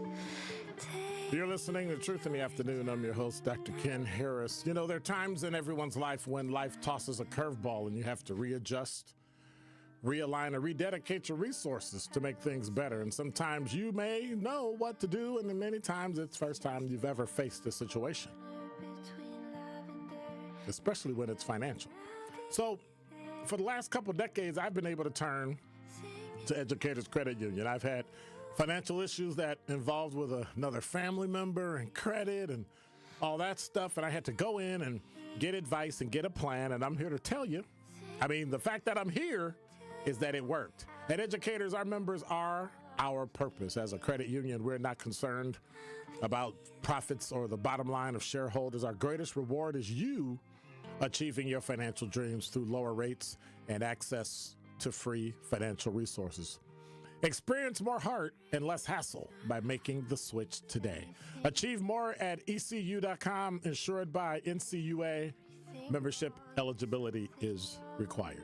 You're listening to Truth in the Afternoon. I'm your host, Dr. Ken Harris. You know, there are times in everyone's life when life tosses a curveball and you have to readjust, realign, or rededicate your resources to make things better. And sometimes you may know what to do, and many times it's the first time you've ever faced a situation, especially when it's financial. So for the last couple of decades, I've been able to turn to Educators Credit Union. I've had financial issues that involved with another family member and credit and all that stuff, and I had to go in and get advice and get a plan, and I'm here to tell you, I mean, the fact that I'm here is that it worked. At Educators, our members are our purpose. As a credit union, we're not concerned about profits or the bottom line of shareholders. Our greatest reward is you achieving your financial dreams through lower rates and access to free financial resources. Experience more heart and less hassle by making the switch today. Achieve more at ECU.com, insured by NCUA. Membership eligibility is required.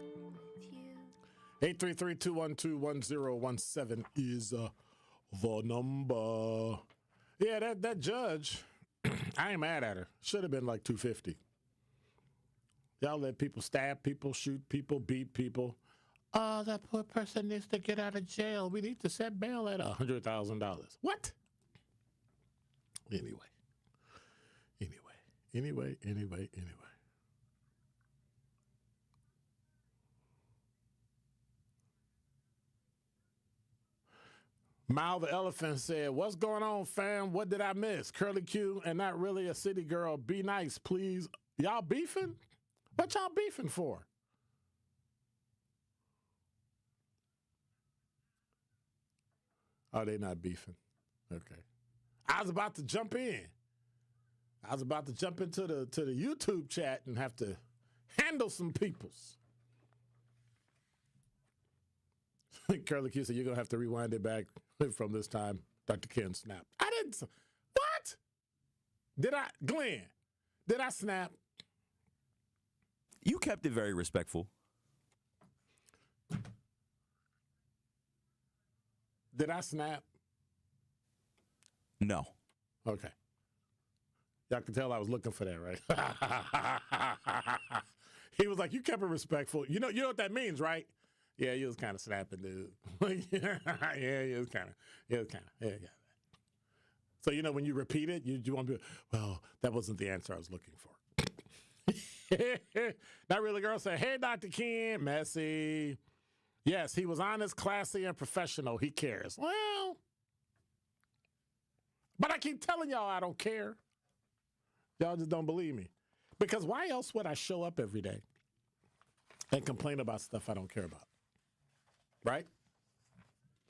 833-212-1017 is the number. Yeah, that judge, I ain't mad at her. Should have been like $250. Y'all let people stab people, shoot people, beat people. Oh, that poor person needs to get out of jail. We need to set bail at $100,000. What? Anyway. Mal the Elephant said, "What's going on, fam? What did I miss? Curly Q and not really a city girl. Be nice, please. Y'all beefing? What y'all beefing for?" Oh, they not beefing. Okay. I was about to jump in. I was about to jump into the YouTube chat and have to handle some peoples. Curly Q said, "You're going to have to rewind it back from this time." Dr. Ken snapped. I didn't. What? Glenn, did I snap? You kept it very respectful. Did I snap? No. Okay. Y'all can tell I was looking for that, right? He was like, you kept it respectful. You know what that means, right? Yeah, you was kind of snapping, dude. Yeah, it was kind of. Yeah. So, when you repeat it, you want to be, well, that wasn't the answer I was looking for. That really girl said, hey, Dr. Ken, messy. Yes, he was honest, classy, and professional. He cares. Well, but I keep telling y'all I don't care. Y'all just don't believe me. Because why else would I show up every day and complain about stuff I don't care about? Right?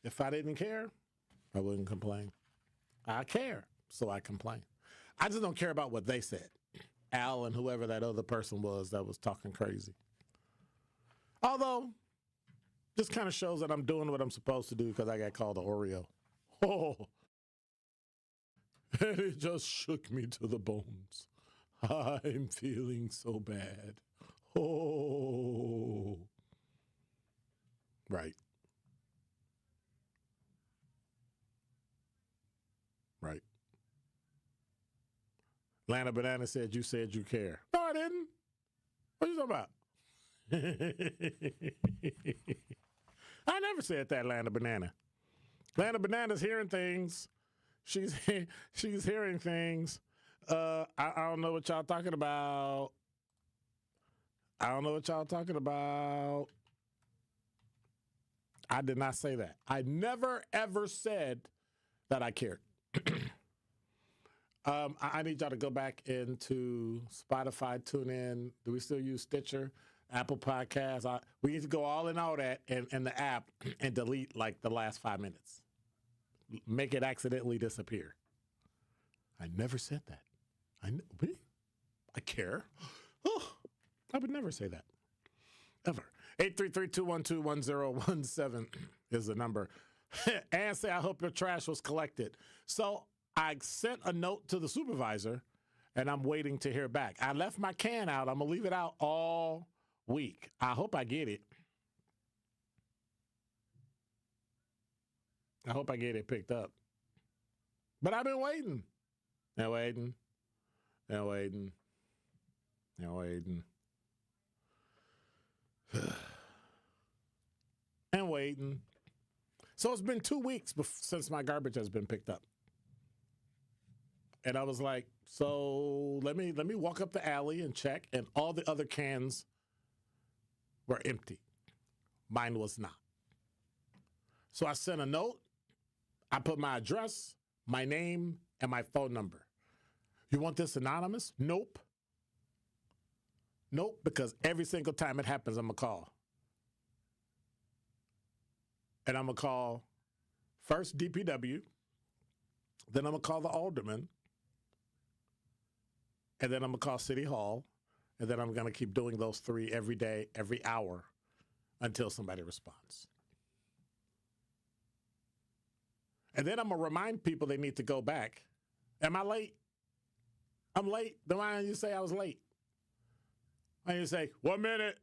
If I didn't care, I wouldn't complain. I care, so I complain. I just don't care about what they said. Al and whoever that other person was that was talking crazy. Although, this kind of shows that I'm doing what I'm supposed to do because I got called an Oreo. Oh, and it just shook me to the bones. I'm feeling so bad. Oh. Right. Right. Lana Banana said you care. No, I didn't. What are you talking about? I never said that, Lana Banana. Lana Banana's hearing things. She's hearing things. I don't know what y'all talking about. I did not say that. I never, ever said that I cared. I need y'all to go back into Spotify, tune in. Do we still use Stitcher, Apple Podcasts? We need to go all in all that in the app and delete like the last 5 minutes. Make it accidentally disappear. I never said that. I care. Oh, I would never say that. Ever. 833-212-1017 is the number. And say, I hope your trash was collected. So I sent a note to the supervisor, and I'm waiting to hear back. I left my can out. I'm going to leave it out all week. I hope I get it. I hope I get it picked up. But I've been waiting. And waiting. And waiting. So it's been 2 weeks since my garbage has been picked up. And I was like, so let me walk up the alley and check, and all the other cans were empty. Mine was not. So I sent a note. I put my address, my name, and my phone number. You want this anonymous? Nope. Nope, because every single time it happens, I'm going to call. And I'm going to call first DPW, then I'm going to call the alderman, and then I'm going to call City Hall, and then I'm going to keep doing those 3 every day, every hour, until somebody responds. And then I'm going to remind people they need to go back. Am I late? I'm late. Then why don't you say I was late? Why don't you say, 1 minute?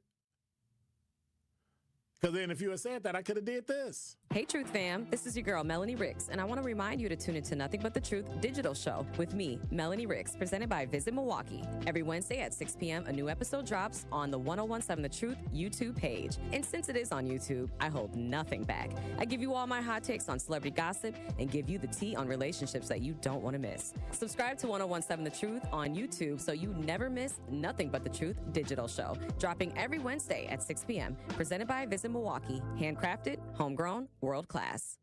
Because then if you had said that, I could have did this. Hey, Truth fam. This is your girl, Melanie Ricks, and I want to remind you to tune into Nothing But the Truth digital show with me, Melanie Ricks, presented by Visit Milwaukee. Every Wednesday at 6 p.m., a new episode drops on the 1017 The Truth YouTube page. And since it is on YouTube, I hold nothing back. I give you all my hot takes on celebrity gossip and give you the tea on relationships that you don't want to miss. Subscribe to 1017 The Truth on YouTube so you never miss Nothing But the Truth digital show, dropping every Wednesday at 6 p.m., presented by Visit Milwaukee. Handcrafted, homegrown, world class.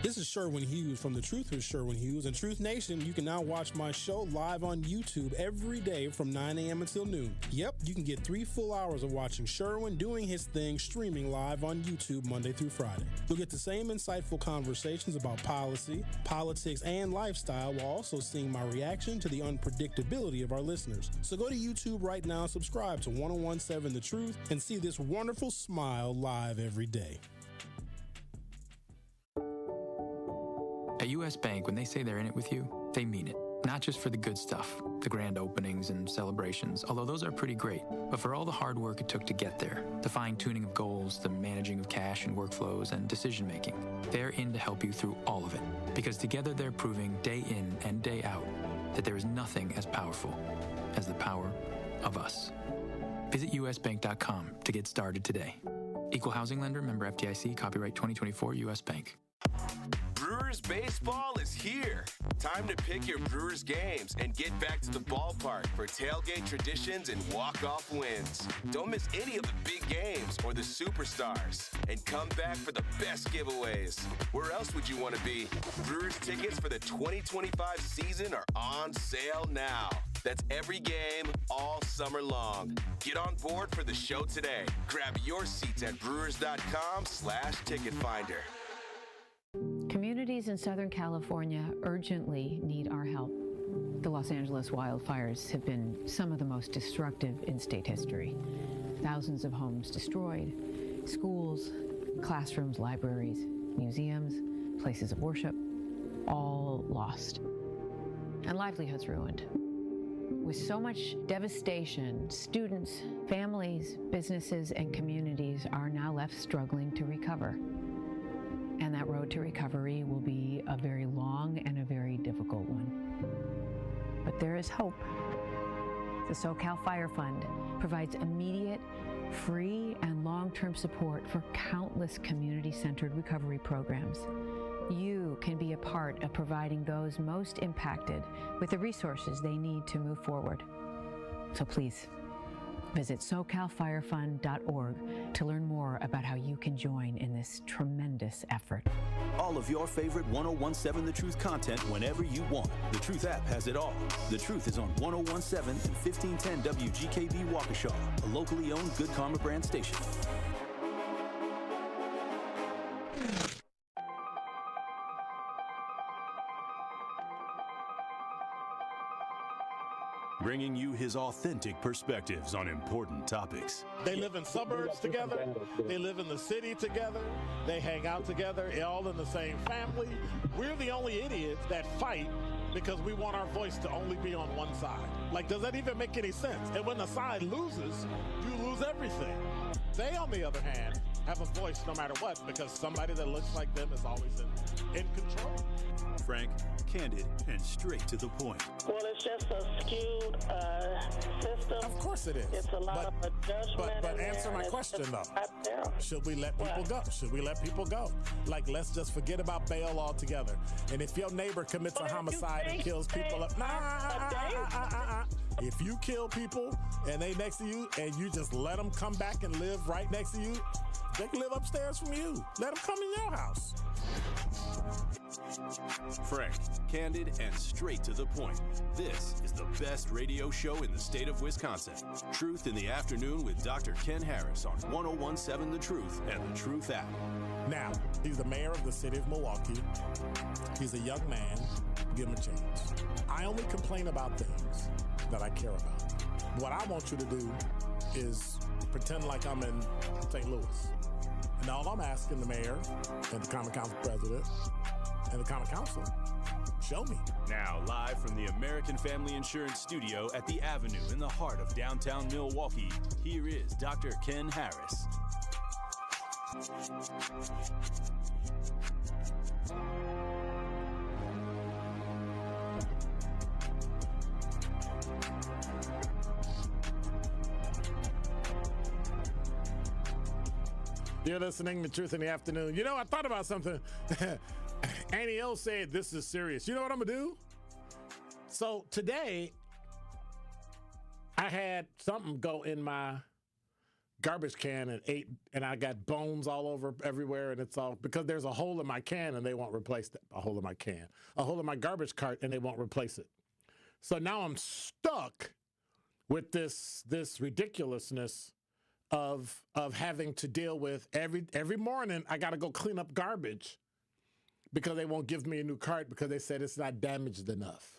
This is Sherwin Hughes from The Truth with Sherwin Hughes. And Truth Nation, you can now watch my show live on YouTube every day from 9 a.m. until noon. Yep, you can get 3 full hours of watching Sherwin doing his thing streaming live on YouTube Monday through Friday. You'll get the same insightful conversations about policy, politics, and lifestyle while also seeing my reaction to the unpredictability of our listeners. So go to YouTube right now and subscribe to 1017 The Truth and see this wonderful smile live every day. At U.S. Bank, when they say they're in it with you, they mean it. Not just for the good stuff, the grand openings and celebrations, although those are pretty great, but for all the hard work it took to get there, the fine-tuning of goals, the managing of cash and workflows, and decision-making. They're in to help you through all of it, because together they're proving day in and day out that there is nothing as powerful as the power of us. Visit usbank.com to get started today. Equal housing lender, member FDIC, copyright 2024 U.S. Bank. Brewers baseball is here. Time to pick your Brewers games and get back to the ballpark for tailgate traditions and walk-off wins. Don't miss any of the big games or the superstars. And come back for the best giveaways. Where else would you want to be? Brewers tickets for the 2025 season are on sale now. That's every game all summer long. Get on board for the show today. Grab your seats at brewers.com/ticket finder. Communities in Southern California urgently need our help. The Los Angeles wildfires have been some of the most destructive in state history. Thousands of homes destroyed, schools, classrooms, libraries, museums, places of worship, all lost, and livelihoods ruined. With so much devastation, students, families, businesses, and communities are now left struggling to recover. And that road to recovery will be a very long and a very difficult one. But there is hope. The SoCal Fire Fund provides immediate, free, and long-term support for countless community-centered recovery programs. You can be a part of providing those most impacted with the resources they need to move forward. So please, visit SoCalFireFund.org to learn more about how you can join in this tremendous effort. All of your favorite 1017 The Truth content whenever you want. The Truth app has it all. The Truth is on 1017 and 1510 WGKB Waukesha, a locally owned Good Karma brand station. Bringing you his authentic perspectives on important topics. They live in suburbs together. They live in the city together. They hang out together, all in the same family. We're the only idiots that fight because we want our voice to only be on one side. Like, does that even make any sense? And when the side loses, you lose everything. They, on the other hand, have a voice no matter what because somebody that looks like them is always in control. Frank, candid, and straight to the point. Well, it's just a skewed system. Of course it is. It's a lot of judgment. But answer my question, though. Should we let people go? Should we let people go? Like, let's just forget about bail altogether. And if your neighbor commits a homicide and kills people up, if you kill people and they next to you and you just let them come back and live right next to you, they can live upstairs from you. Let them come in your house. Frank, candid, and straight to the point. This is the best radio show in the state of Wisconsin. Truth in the Afternoon with Dr. Ken Harris on 1017 The Truth and The Truth app. Now, he's the mayor of the city of Milwaukee. He's a young man. Give him a chance. I only complain about things that I care about. What I want you to do is pretend like I'm in St. Louis. And all I'm asking the mayor and the Common Council president and the Common Council, show me. Now, live from the American Family Insurance Studio at the Avenue in the heart of downtown Milwaukee, here is Dr. Ken Harris. You're listening to Truth in the Afternoon. You know, I thought about something. Annie O said, this is serious. You know what I'm going to do? So today, I had something go in my garbage can and ate, and I got bones all over everywhere, and it's all because there's a hole in my can and they won't replace that. A hole in my can. A hole in my garbage cart and they won't replace it. So now I'm stuck with this ridiculousness of having to deal with every morning I got to go clean up garbage because they won't give me a new cart because they said it's not damaged enough.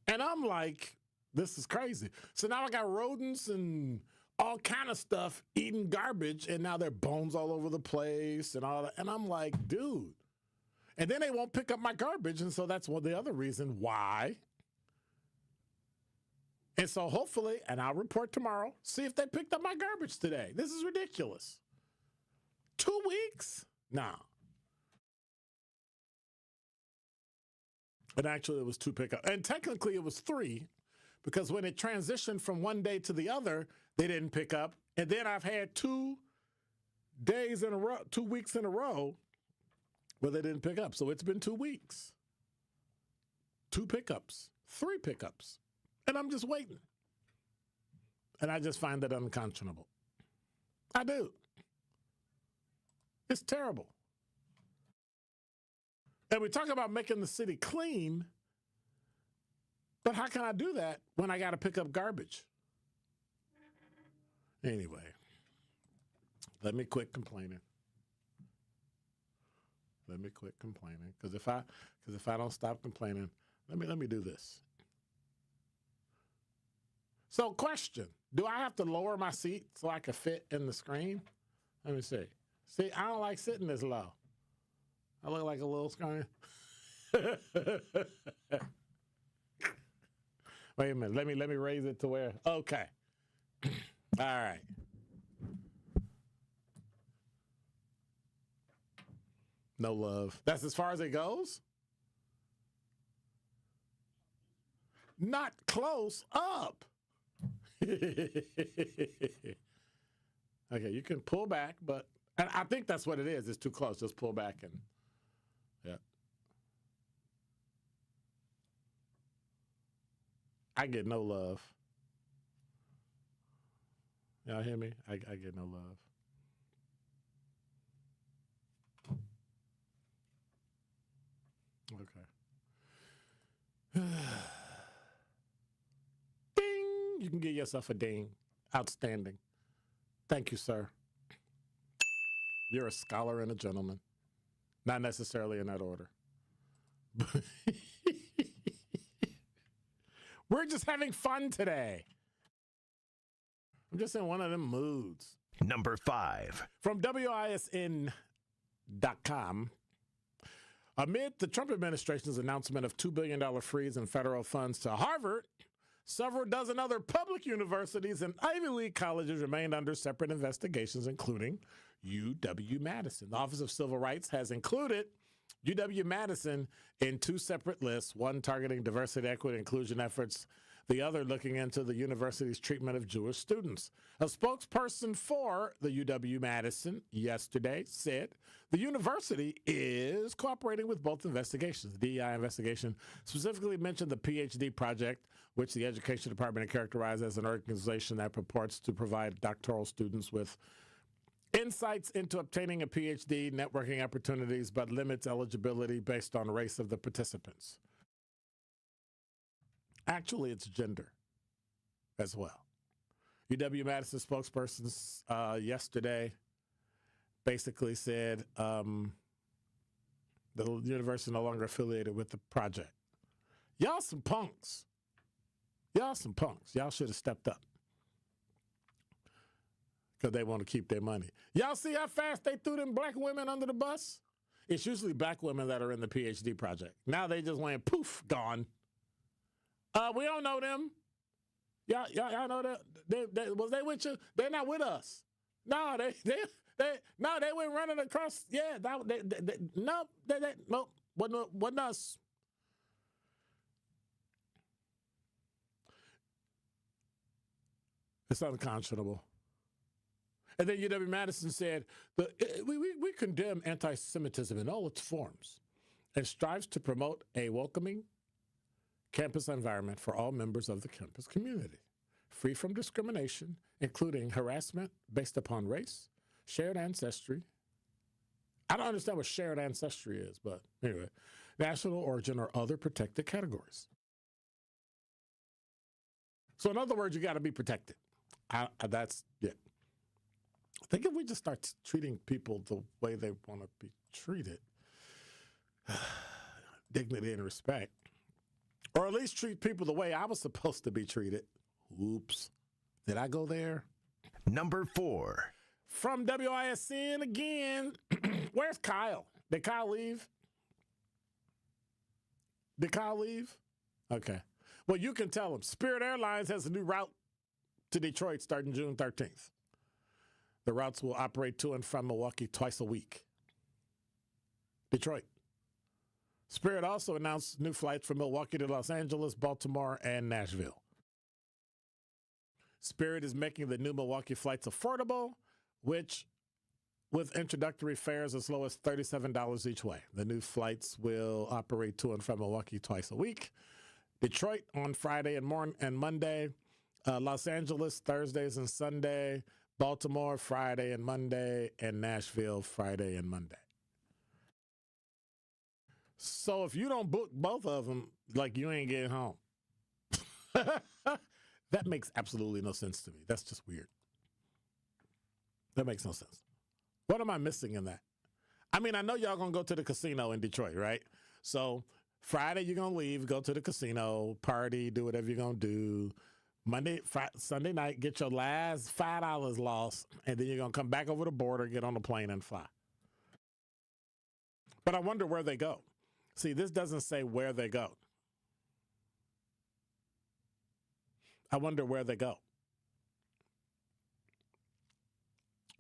And I'm like, this is crazy. So now I got rodents and all kind of stuff eating garbage, and now there are bones all over the place and all that. And I'm like, dude. And then they won't pick up my garbage, and so that's the other reason why. And so hopefully, and I'll report tomorrow, see if they picked up my garbage today. This is ridiculous. 2 weeks? No. But actually, it was 2 pickups. And technically, it was 3, because when it transitioned from one day to the other, they didn't pick up. And then I've had 2 days in a row, 2 weeks in a row, where they didn't pick up. So it's been 2 weeks. 2 pickups, 3 pickups. And I'm just waiting. And I just find that unconscionable. I do. It's terrible. And we talk about making the city clean, but how can I do that when I got to pick up garbage? Anyway, let me quit complaining. Let me quit complaining, because if I don't stop complaining, let me do this. So, question: do I have to lower my seat so I can fit in the screen? Let me see. See, I don't like sitting this low. I look like a little screen. Wait a minute. Let me raise it to where. Okay. All right. No love. That's as far as it goes? Not close up. Okay, you can pull back, and I think that's what it is. It's too close. Just pull back and, yeah. I get no love. Y'all hear me? I get no love. Okay. Ding! You can give yourself a ding. Outstanding. Thank you, sir. You're a scholar and a gentleman. Not necessarily in that order. We're just having fun today. I'm just in one of them moods. Number 5. From WISN.com. Amid the Trump administration's announcement of $2 billion freeze in federal funds to Harvard, several dozen other public universities and Ivy League colleges remained under separate investigations, including UW-Madison. The Office of Civil Rights has included UW-Madison in 2 separate lists, one targeting diversity, equity, inclusion efforts, the other looking into the university's treatment of Jewish students. A spokesperson for the UW-Madison yesterday said the university is cooperating with both investigations. The DEI investigation specifically mentioned the PhD project, which the Education Department characterized as an organization that purports to provide doctoral students with insights into obtaining a PhD, networking opportunities, but limits eligibility based on race of the participants. Actually, it's gender as well. UW-Madison spokesperson yesterday basically said the university is no longer affiliated with the project. Y'all some punks. Y'all some punks. Y'all should have stepped up because they want to keep their money. Y'all see how fast they threw them black women under the bus? It's usually black women that are in the PhD project. Now they just went poof, gone. We don't know them. Y'all know that? Was they with you? They're not with us. No, they went running across. Yeah, nope, wasn't us. It's unconscionable. And then UW-Madison said, we condemn anti-Semitism in all its forms and strives to promote a welcoming campus environment for all members of the campus community, free from discrimination, including harassment based upon race, shared ancestry. I don't understand what shared ancestry is, but anyway, national origin or other protected categories. So in other words, you got to be protected. That's it. I think if we just start treating people the way they want to be treated, dignity and respect, or at least treat people the way I was supposed to be treated. Oops. Did I go there? Number 4. From WISN again. Where's Kyle? Did Kyle leave? Did Kyle leave? Okay. Well, you can tell him. Spirit Airlines has a new route to Detroit starting June 13th. The routes will operate to and from Milwaukee twice a week. Detroit. Spirit also announced new flights from Milwaukee to Los Angeles, Baltimore, and Nashville. Spirit is making the new Milwaukee flights affordable, which with introductory fares as low as $37 each way. The new flights will operate to and from Milwaukee twice a week. Detroit on Friday and Monday. Los Angeles Thursdays and Sunday. Baltimore Friday and Monday. And Nashville Friday and Monday. So if you don't book both of them, like you ain't getting home. That makes absolutely no sense to me. That's just weird. That makes no sense. What am I missing in that? I mean, I know y'all going to go to the casino in Detroit, right? So Friday, you're going to leave, go to the casino, party, do whatever you're going to do. Sunday night, get your last $5 lost, and then you're going to come back over the border, get on the plane, and fly. But I wonder where they go. See, this doesn't say where they go. I wonder where they go.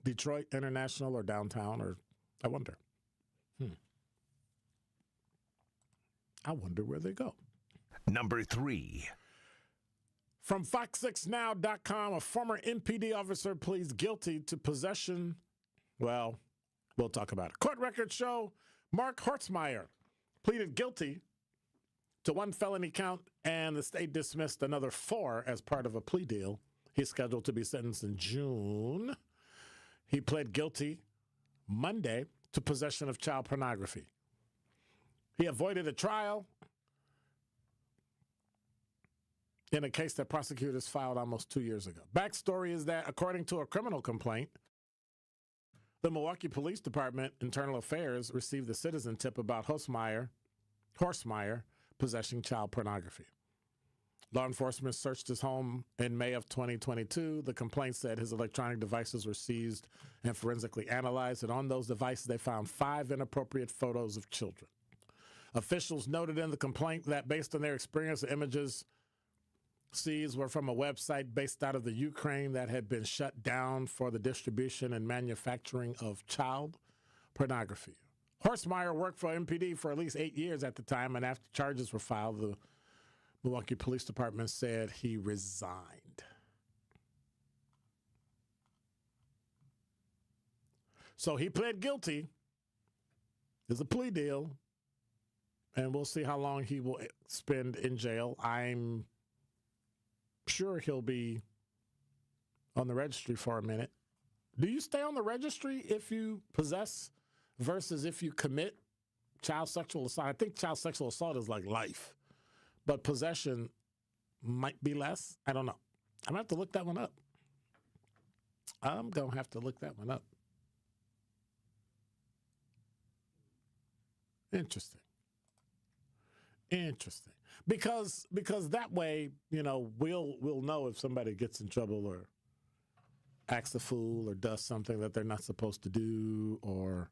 Detroit International or downtown, or I wonder. I wonder where they go. Number 3. From Fox6Now.com, a former MPD officer pleads guilty to possession. Well, we'll talk about it. Court records show Mark Hortsmeyer pleaded guilty to 1 felony count, and the state dismissed another 4 as part of a plea deal. He's scheduled to be sentenced in June. He pled guilty Monday to possession of child pornography. He avoided a trial in a case that prosecutors filed almost 2 years ago. Backstory is that, according to a criminal complaint, the Milwaukee Police Department Internal Affairs received a citizen tip about Hortsmeyer possessing child pornography. Law enforcement searched his home in May of 2022. The complaint said his electronic devices were seized and forensically analyzed, and on those devices they found 5 inappropriate photos of children. Officials noted in the complaint that based on their experience, the images seized were from a website based out of the Ukraine that had been shut down for the distribution and manufacturing of child pornography. Hortsmeyer worked for MPD for at least 8 years at the time, and after charges were filed, the Milwaukee Police Department said he resigned. So he pled guilty. There's a plea deal, and we'll see how long he will spend in jail. I'm sure he'll be on the registry for a minute. Do you stay on the registry if you possess versus if you commit child sexual assault? I think child sexual assault is like life, but possession might be less. I don't know. I'm going to have to look that one up. Interesting. Because that way, we'll know if somebody gets in trouble or acts a fool or does something that they're not supposed to do, or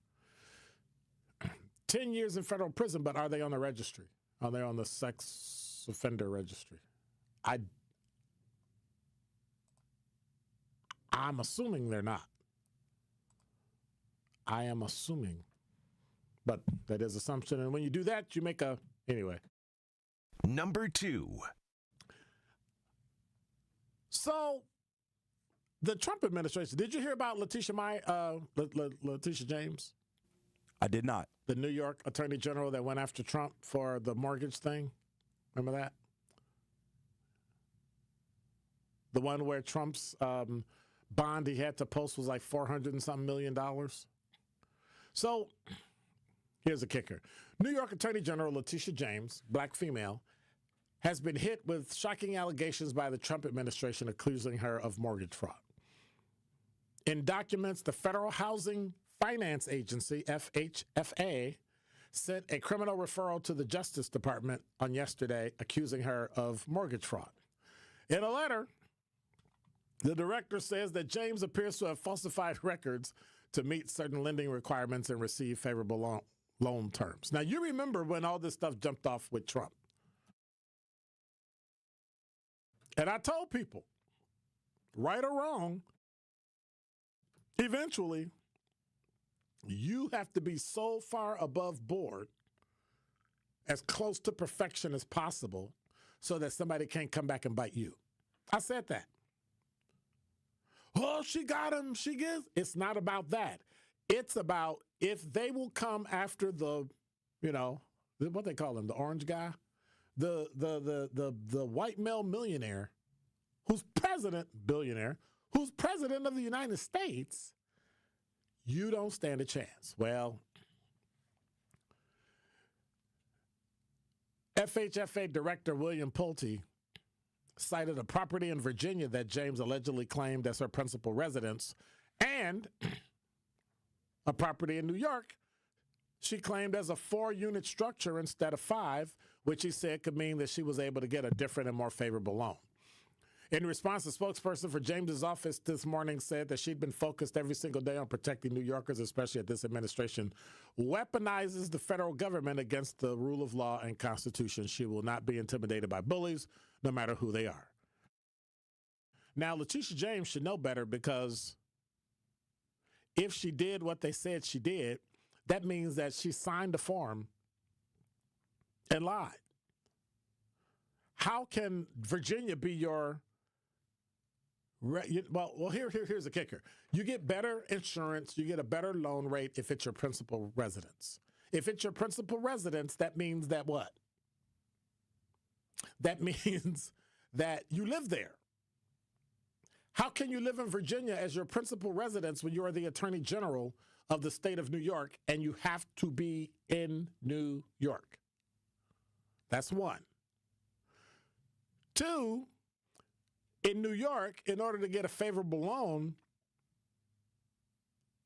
10 years in federal prison, but are they on the registry? Are they on the sex offender registry? I'm assuming they're not. I am assuming. But that is assumption, and when you do that, you make anyway. Number 2. So, the Trump administration, did you hear about Letitia James? I did not. The New York Attorney General that went after Trump for the mortgage thing? Remember that? The one where Trump's bond he had to post was like $400 and something million. So, here's a kicker. New York Attorney General Letitia James, black female, has been hit with shocking allegations by the Trump administration accusing her of mortgage fraud. In documents, the Federal Housing Finance Agency, FHFA, sent a criminal referral to the Justice Department on yesterday accusing her of mortgage fraud. In a letter, the director says that James appears to have falsified records to meet certain lending requirements and receive favorable loan terms. Now, you remember when all this stuff jumped off with Trump. And I told people, right or wrong, eventually, you have to be so far above board, as close to perfection as possible, so that somebody can't come back and bite you. I said that. Oh, she got him. She gives. It's not about that. It's about if they will come after the, what they call him, the orange guy, the white male millionaire, who's billionaire, who's president of the United States, you don't stand a chance. Well, FHFA Director William Pulte cited a property in Virginia that James allegedly claimed as her principal residence and a property in New York she claimed as a 4-unit structure instead of 5, which he said could mean that she was able to get a different and more favorable loan. In response, the spokesperson for James's office this morning said that she'd been focused every single day on protecting New Yorkers, especially as this administration weaponizes the federal government against the rule of law and Constitution. She will not be intimidated by bullies, no matter who they are. Now, Letitia James should know better, because if she did what they said she did, that means that she signed a form and lied. How can Virginia be your... Well, here's the kicker. You get better insurance, you get a better loan rate if it's your principal residence. If it's your principal residence, that means that what? That means that you live there. How can you live in Virginia as your principal residence when you are the Attorney General of the state of New York and you have to be in New York? That's one. Two, in New York, in order to get a favorable loan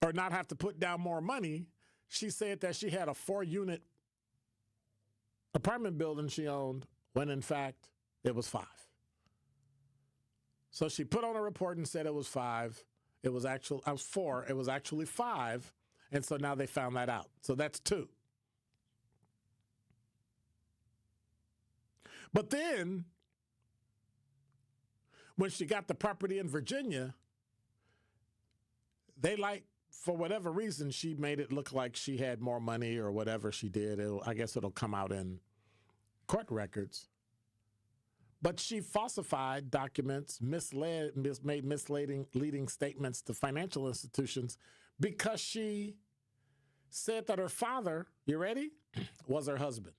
or not have to put down more money, she said that she had a 4-unit apartment building she owned when, in fact, it was 5. So she put on a report and said it was 5. It was 4. It was actually 5. And so now they found that out. So that's 2. But then, when she got the property in Virginia, for whatever reason, she made it look like she had more money or whatever she did. I guess it'll come out in court records. But she falsified documents, made misleading statements to financial institutions because she said that her father, you ready, was her husband.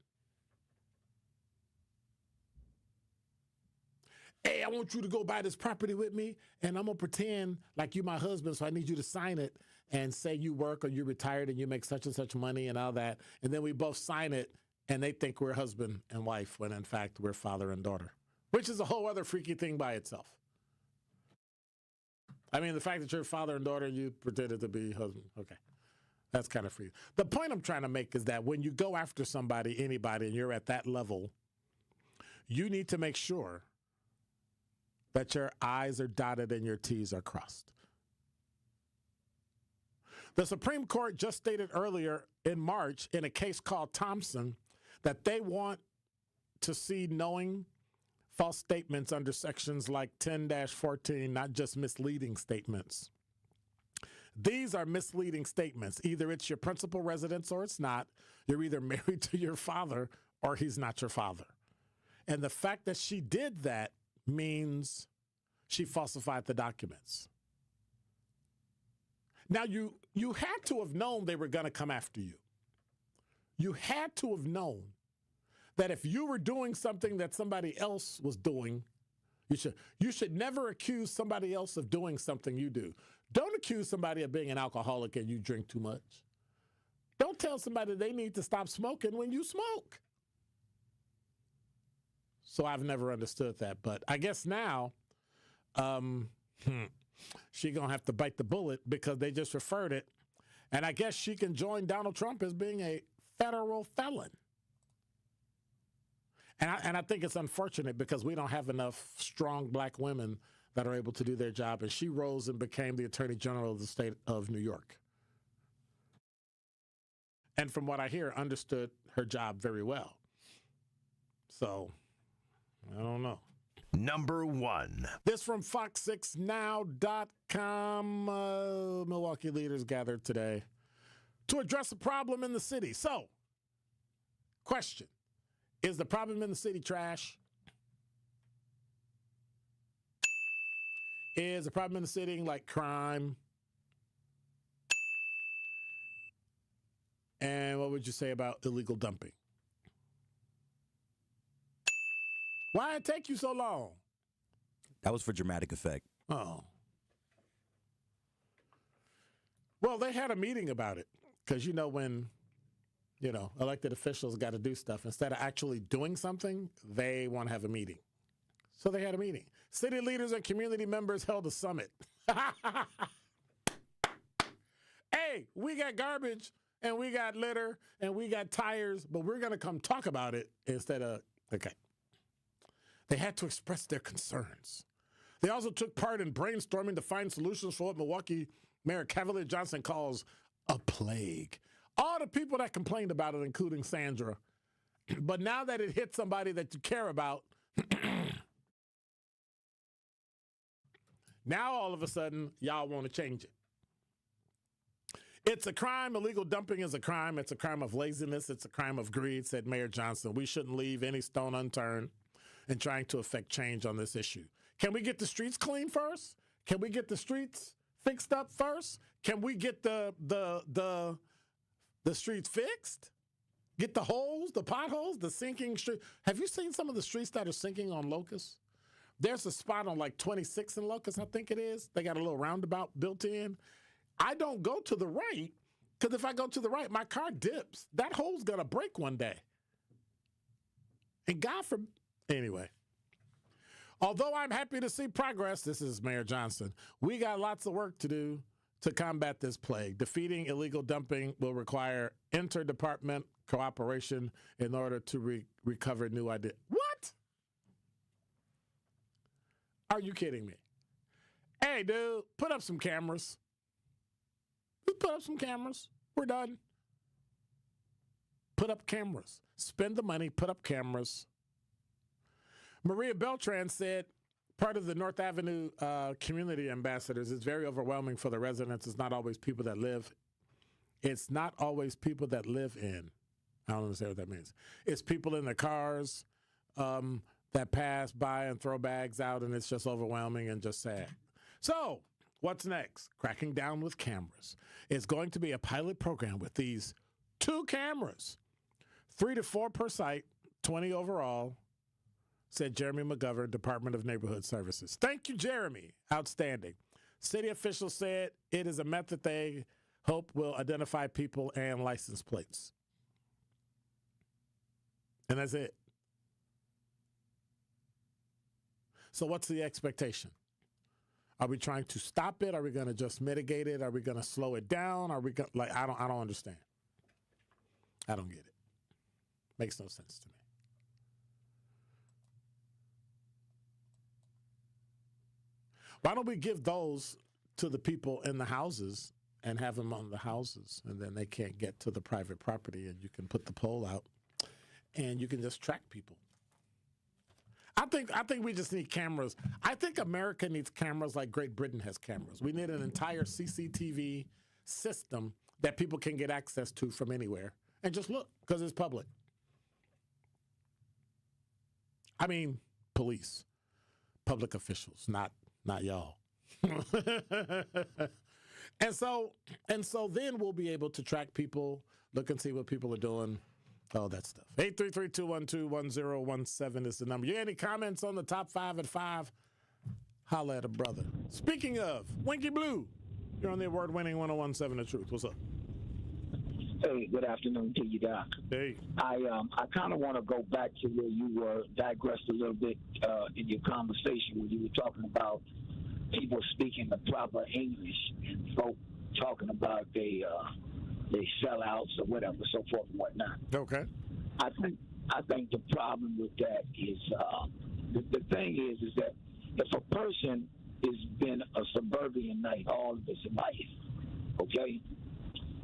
Hey, I want you to go buy this property with me, and I'm going to pretend like you're my husband, so I need you to sign it and say you work or you're retired and you make such and such money and all that. And then we both sign it, and they think we're husband and wife when, in fact, we're father and daughter, which is a whole other freaky thing by itself. I mean, the fact that you're father and daughter and you pretended to be husband, okay, that's kind of freaky. The point I'm trying to make is that when you go after somebody, anybody, and you're at that level, you need to make sure that your I's are dotted and your T's are crossed. The Supreme Court just stated earlier in March in a case called Thompson that they want to see knowing false statements under sections like 10-14, not just misleading statements. These are misleading statements. Either it's your principal residence or it's not. You're either married to your father or he's not your father. And the fact that she did that means she falsified the documents. Now, you had to have known they were going to come after you. You had to have known that if you were doing something that somebody else was doing, you should never accuse somebody else of doing something you do. Don't accuse somebody of being an alcoholic and you drink too much. Don't tell somebody they need to stop smoking when you smoke. So I've never understood that. But I guess now she's going to have to bite the bullet because they just referred it. And I guess she can join Donald Trump as being a federal felon. And I think it's unfortunate because we don't have enough strong black women that are able to do their job. And she rose and became the Attorney General of the state of New York. and from what I hear, understood her job very well. So, I don't know. Number 1. This from Fox6Now.com. Milwaukee leaders gathered today to address a problem in the city. So, question, is the problem in the city trash? Is the problem in the city like crime? And what would you say about illegal dumping? Why it take you so long? That was for dramatic effect. Oh. Well, they had a meeting about it because, when, elected officials got to do stuff, instead of actually doing something, they want to have a meeting. So they had a meeting. City leaders and community members held a summit. Hey, we got garbage and we got litter and we got tires, but we're going to come talk about it instead of, okay. They had to express their concerns. They also took part in brainstorming to find solutions for what Milwaukee Mayor Cavalier Johnson calls a plague. All the people that complained about it, including Sandra. But now that it hit somebody that you care about, now all of a sudden, y'all want to change it. It's a crime. Illegal dumping is a crime. It's a crime of laziness. It's a crime of greed, said Mayor Johnson. We shouldn't leave any stone unturned in trying to affect change on this issue. Can we get the streets clean first? Can we get the streets fixed up first? Can we get the streets fixed? Get the holes, the potholes, the sinking street. Have you seen some of the streets that are sinking on Locust? There's a spot on like 26 in Locust, I think it is. They got a little roundabout built in. I don't go to the right because if I go to the right, my car dips. That hole's going to break one day. And God forbid. Anyway, although I'm happy to see progress, this is Mayor Johnson, we got lots of work to do to combat this plague. Defeating illegal dumping will require interdepartment cooperation in order to recover new ideas. What? Are you kidding me? Hey, dude, put up some cameras. Just put up some cameras. We're done. Put up cameras. Spend the money, put up cameras. Maria Beltran said, part of the North Avenue community ambassadors is very overwhelming for the residents. It's not always people that live. It's not always people that live in. I don't understand what that means. It's people in their cars that pass by and throw bags out, and it's just overwhelming and just sad. So what's next? Cracking down with cameras. It's going to be a pilot program with these 2 cameras, 3 to 4 per site, 20 overall, said Jeremy McGovern, Department of Neighborhood Services. Thank you, Jeremy. Outstanding. City officials said it is a method they hope will identify people and license plates. And that's it. So what's the expectation? Are we trying to stop it? Are we going to just mitigate it? Are we going to slow it down? Are we going I don't understand. I don't get it. Makes no sense to me. Why don't we give those to the people in the houses and have them on the houses, and then they can't get to the private property, and you can put the pole out, and you can just track people. I think we just need cameras. I think America needs cameras like Great Britain has cameras. We need an entire CCTV system that people can get access to from anywhere and just look because it's public. I mean, police, public officials, not y'all. And so then we'll be able to track people, look and see what people are doing, all that stuff. 833-212-1017 is the number. You got any comments on the top 5 at 5? Holla at a brother. Speaking of, Winky Blue, you're on the award-winning 101.7 The Truth. What's up? Hey, good afternoon to you, Doc. Hey. I kind of want to go back to where you were digressed a little bit in your conversation when you were talking about people speaking the proper English and folk talking about they sellouts or whatever, so forth and whatnot. Okay. I think the problem with that is the thing is that if a person has been a suburbanite all of his life, okay,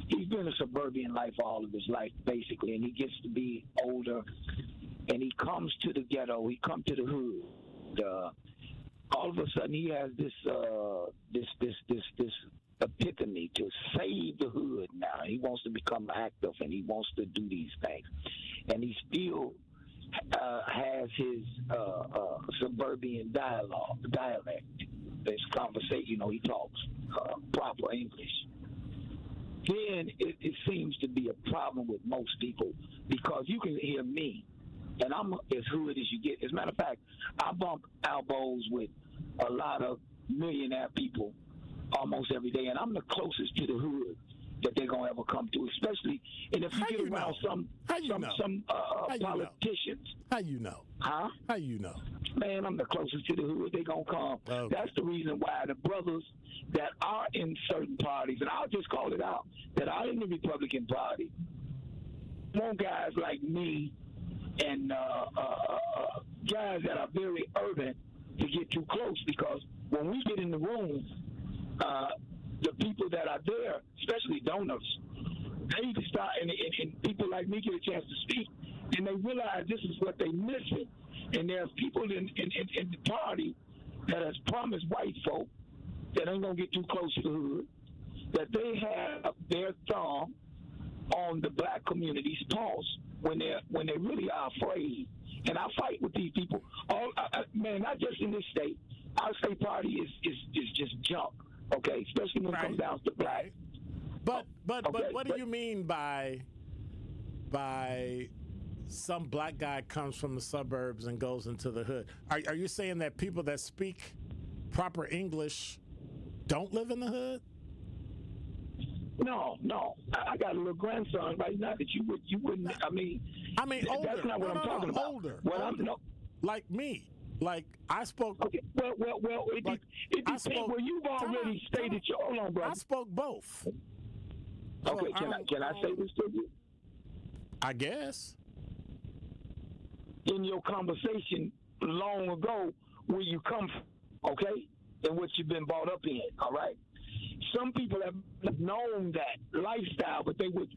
he's been a suburban life all of his life, basically, and he gets to be older, and he comes to the ghetto. He comes to the hood. All of a sudden, he has this epiphany to save the hood. Now he wants to become active, and he wants to do these things, and he still has his suburban dialect. This conversation, he talks proper English. Then it seems to be a problem with most people because you can hear me, and I'm as hood as you get. As a matter of fact, I bump elbows with a lot of millionaire people almost every day, and I'm the closest to the hood that they're gonna ever come to, especially. And if you get around some politicians, how you know? Huh? How you know? Man, I'm the closest to the hood they gonna come. Okay. That's the reason why the brothers that are in certain parties, and I'll just call it out, that are in the Republican Party, want guys like me and guys that are very urban to get too close, because when we get in the room, the people that are there, especially donors, they start, and people like me get a chance to speak, and they realize this is what they're missing. And there's people in the party that has promised white folk that ain't gonna get too close to the hood, that they have their thumb on the black community's pulse when they really are afraid. And I fight with these people. Man, not just in this state. Our state party is just junk. Okay, especially when it comes down to black. But what do you mean by some black guy comes from the suburbs and goes into the hood? Are you saying that people that speak proper English don't live in the hood? No. I got a little grandson right now that you wouldn't. I mean older. That's not what I'm talking about. Older. Older. Like me. Like I spoke. Okay. Well. It depends. Well, you've already stated your. Hold on, brother. I spoke both. Okay. Can I say this to you? I guess. In your conversation long ago, where you come from, okay, and what you've been brought up in, all right. Some people have known that lifestyle, but they would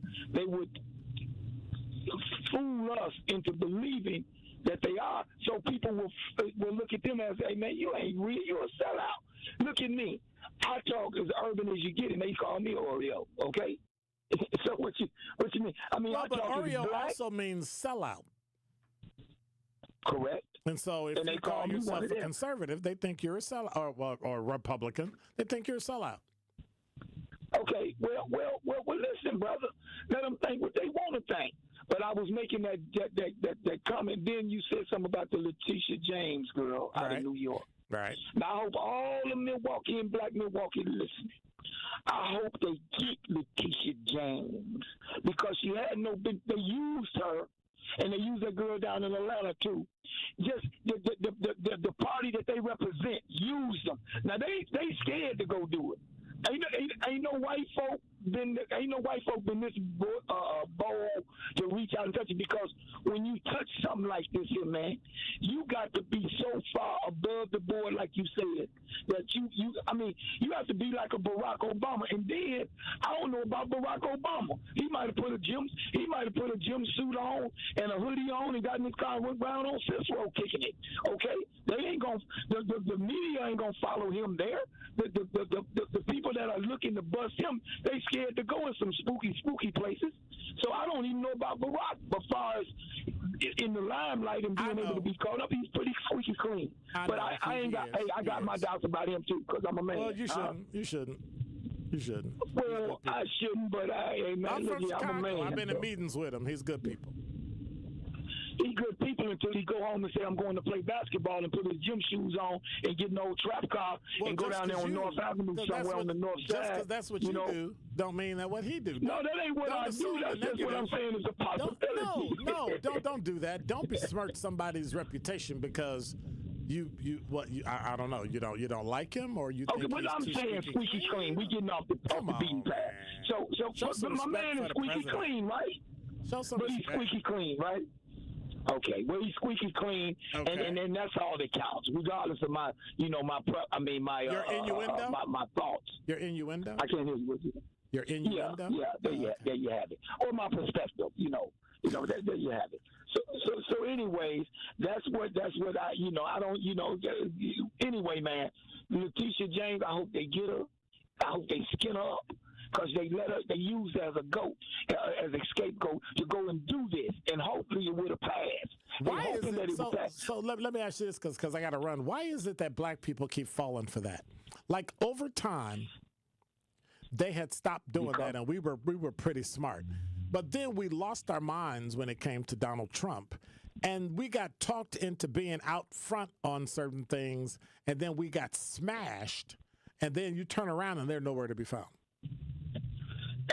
fool us into believing that they are. So people will look at them as, hey man, you ain't real, you're a sellout. Look at me. I talk as urban as you get, and they call me Oreo, okay? So what you mean? I mean, well, I but talk Oreo as black. also means sellout. Correct. And so if you call yourself a conservative, they think you're a sellout, or a Republican, they think you're a sellout. Okay, well, listen, brother. Let them think what they want to think. But I was making that comment. Then you said something about the Letitia James girl out of New York. Right. Now, I hope all the Milwaukee and black Milwaukee listening. I hope they get Letitia James, because she had they used her, and they used that girl down in Atlanta too. Just the party that they represent used them. Now they scared to go do it. Ain't no white folk been this bold to reach out and touch it, because when you touch something like this here, man, you got to be so far above the board, like you said, that you have to be like a Barack Obama. And then I don't know about Barack Obama. He might have put a jumpsuit on and a hoodie on and got in his car and went around on Cicero kicking it. Okay, they ain't gonna the media ain't gonna follow him there. The people that are looking to bust him, they scared to go in some spooky places. So I don't even know about Barack. But as far as in the limelight and being able to be caught up, he's pretty squeaky clean. But I got my doubts about him too, because I'm a man. Well, you shouldn't. Well, I shouldn't, but I'm from Chicago. I'm a man. I've been in meetings with him. He's good people. He's good people until he go home and say, I'm going to play basketball, and put his gym shoes on and get an old trap car and go down there on North Avenue somewhere on the north side. Just because that's what you do, don't mean that what he do. No, that ain't what I do. That's just what I'm saying is a possibility. Don't do that. Don't besmirch somebody's reputation because I don't know. You don't like him, or you think but I'm saying squeaky clean. We getting off the beaten path. So my man is squeaky clean, right? Show some respect. But he's squeaky clean, right? Okay, well he's squeaky clean, and that's all that counts, regardless of my your innuendo. my thoughts. Your innuendo. I can't hear you. Your innuendo? There you have it. Or my perspective, there you have it. So anyways, that's what I, I don't, anyway, man, Letitia James, I hope they get her. I hope they skin her up. Because they use her as a goat, as a scapegoat to go and do this, and hopefully it would have passed. Why is it so? Let me ask you this, because I got to run. Why is it that black people keep falling for that? Like over time, they had stopped doing that, and we were pretty smart. But then we lost our minds when it came to Donald Trump, and we got talked into being out front on certain things, and then we got smashed, and then you turn around and they're nowhere to be found.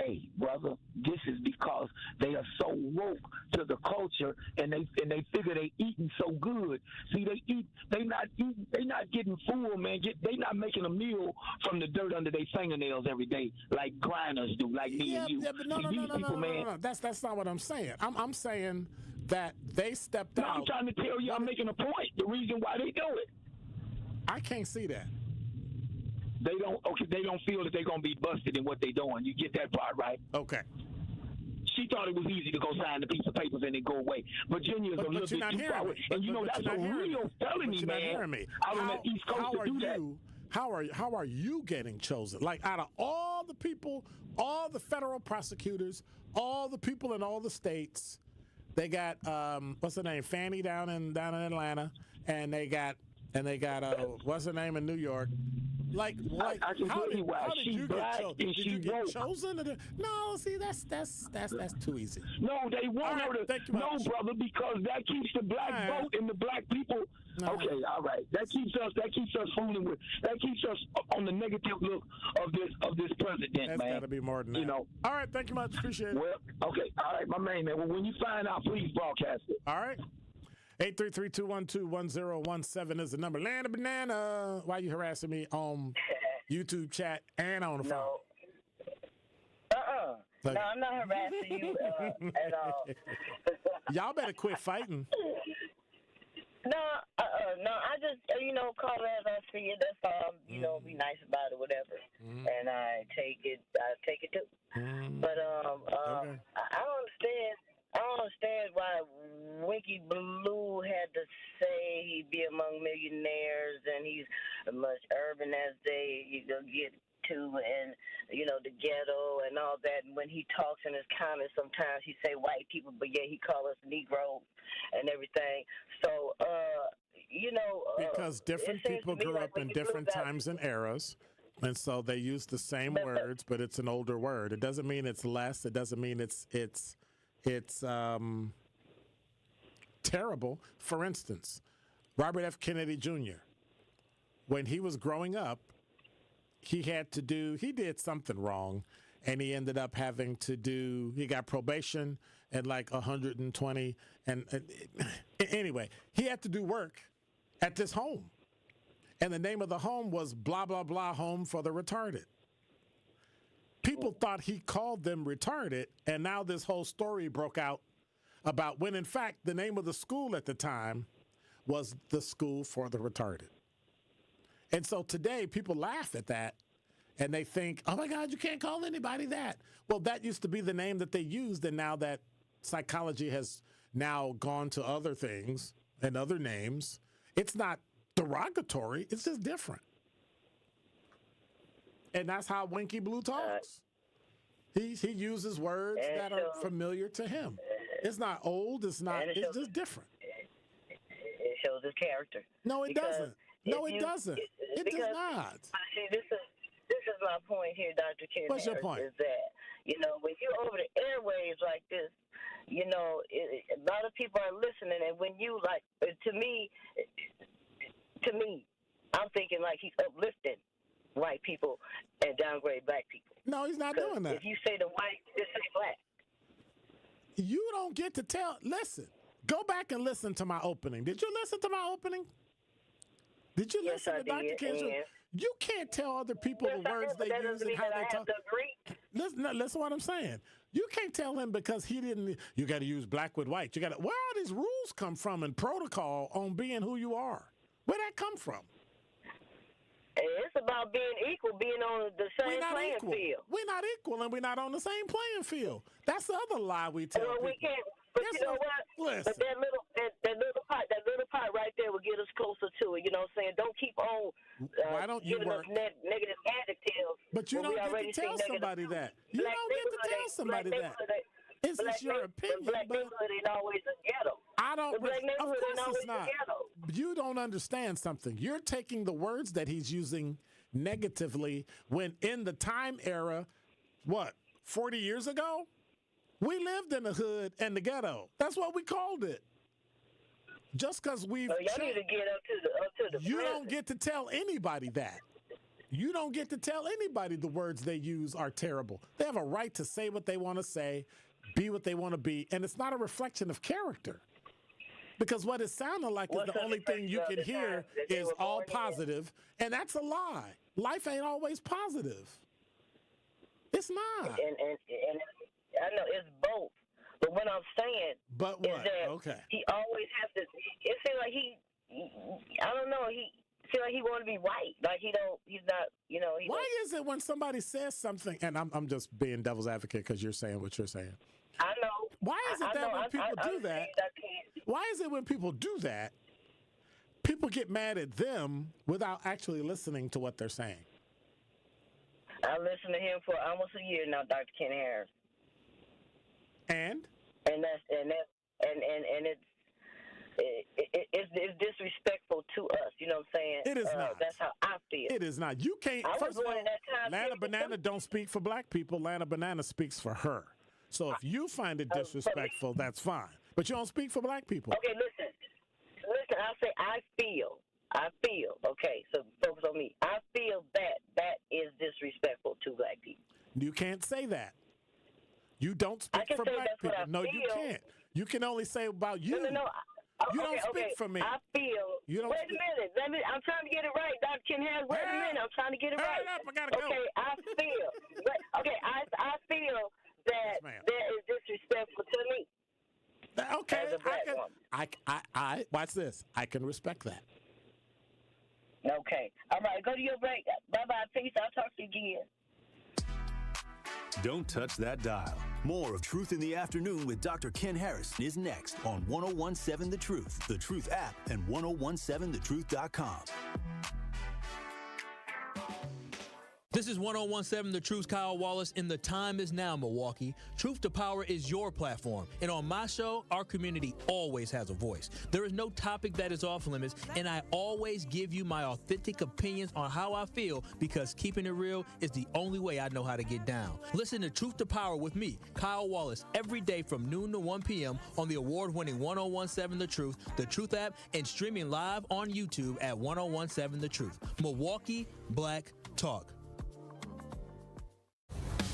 Hey, brother, this is because they are so woke to the culture, and they figure they eating so good. See, they not getting full, man. They not making a meal from the dirt under their fingernails every day like grinders do, like me and you. Yeah, but no. That's not what I'm saying. I'm saying that they stepped out. I'm trying to tell you, I'm making a point. The reason why they do it. I can't see that. They don't feel that they're gonna be busted in what they're doing. You get that part, right? Okay. She thought it was easy to go sign the piece of papers and then go away. Virginia's a little bit too far away. And that's a real felony, man. Out on the East Coast to do that. How are you getting chosen? Like, out of all the people, all the federal prosecutors, all the people in all the states, they got what's her name, Fannie down in Atlanta, and they got what's her name in New York. Like I can tell you why. She's black and she get chosen? No, see, that's too easy. No, they want her to. No, brother, because that keeps the black vote and the black people. No. Okay, all right. That keeps us fooling with. That keeps us on the negative look of this president, man. That's got to be more than that. All right, thank you much. Appreciate it. Well, okay, all right, my man. Well, when you find out, please broadcast it. All right. 833-212-1017 is the number. Land of Banana. Why are you harassing me on YouTube chat and on the phone? No, I'm not harassing you at all. Y'all better quit fighting. No, I just, call it as I see it. That's all. Be nice about it, whatever. And I take it too. But okay. I don't understand why Winky Blue had to say he'd be among millionaires and he's as much urban as they get to, and the ghetto and all that. And when he talks in his comments, sometimes he say white people, but yeah, he call us Negroes and everything. So because different people grew up in different times and eras. And so they use the same words, but it's an older word. It doesn't mean it's less. It doesn't mean it's terrible. For instance, Robert F. Kennedy Jr., when he was growing up, he did something wrong, and he ended up he got probation at like 120. And anyway, he had to do work at this home. And the name of the home was blah, blah, blah, home for the retarded. People thought he called them retarded, and now this whole story broke out about when, in fact, the name of the school at the time was the School for the Retarded. And so today, people laugh at that, and they think, oh, my God, you can't call anybody that. Well, that used to be the name that they used, and now that psychology has now gone to other things and other names, it's not derogatory, it's just different. And that's how Winky Blue talks. He uses words that are familiar to him. It's not old. It's just different. It shows his character. No, it doesn't. No, it doesn't. It does not. See, this is my point here, Dr. Ken. What's your point? Is that when you're over the airwaves like this, a lot of people are listening, and when you to me, I'm thinking like he's uplifting white people and downgrade black people. No, he's not doing that. If you say the white, just say black. You don't get to tell. Listen, go back and listen to my opening. Did you listen to my opening? Did you listen to Dr. Ken's? You can't tell other people the words they use and how they talk. Listen to what I'm saying. You can't tell him because he didn't. You got to use black with white. You got to. Where all these rules come from and protocol on being who you are? Where'd that come from? It's about being equal, being on the same playing field. We're not equal, and we're not on the same playing field. That's the other lie we tell people. We can't. But you know what? Listen. But that little part right there will get us closer to it. You know what I'm saying? Don't keep on Why don't you giving us negative adjectives. But you don't get to tell somebody that. You don't get to tell somebody that. It's just your opinion. Black neighborhood ain't always a ghetto. Of course it's not. You don't understand something. You're taking the words that he's using negatively when in the time era, 40 years ago? We lived in the hood and the ghetto. That's what we called it. Just because we've y'all need to get up to the You present. don't get to tell anybody that. You don't get to tell anybody the words they use are terrible. They have a right to say what they want to say, be what they want to be, and it's not a reflection of character. Because what it sounded like is the only thing you can hear is all positive, and that's a lie. Life ain't always positive. It's not. And I know it's both. But what I'm saying is that he always has to. It seems like I don't know. He feel like he want to be right. Like he's not. You know. Why is it when somebody says something, and I'm just being devil's advocate because you're saying what you're saying. I know. Why is it that when people do that? Why is it when people do that, people get mad at them without actually listening to what they're saying? I listened to him for almost a year now, Dr. Ken Harris. And it's disrespectful to us. You know what I'm saying? It is not. That's how I feel. It is not. You can't. First of all, Lana Banana don't speak for black people. Lana Banana speaks for her. So if you find it disrespectful, that's fine. But you don't speak for black people. Okay, listen. I say I feel. Okay, so focus on me. I feel that is disrespectful to black people. You can't say that. You don't speak for black people. No, you can't. You can only say about you. No. You don't speak for me. I feel. Wait a minute. I'm trying to get it right, Dr. Ken Harris. Wait a minute. I'm trying to get it right. Hurry up, I gotta go. Okay, I feel. I feel that that is disrespectful to me. Okay, I watch this. I can respect that. Okay. All right, go to your break. Bye-bye. Peace. I'll talk to you again. Don't touch that dial. More of Truth in the Afternoon with Dr. Ken Harris is next on 1017 The Truth, The Truth app, and 1017thetruth.com. This is 1017 The Truth's Kyle Wallace in The Time Is Now, Milwaukee. Truth to Power is your platform. And on my show, our community always has a voice. There is no topic that is off limits, and I always give you my authentic opinions on how I feel because keeping it real is the only way I know how to get down. Listen to Truth to Power with me, Kyle Wallace, every day from noon to 1 p.m. on the award-winning 1017 The Truth app and streaming live on YouTube at 1017 The Truth. Milwaukee Black Talk.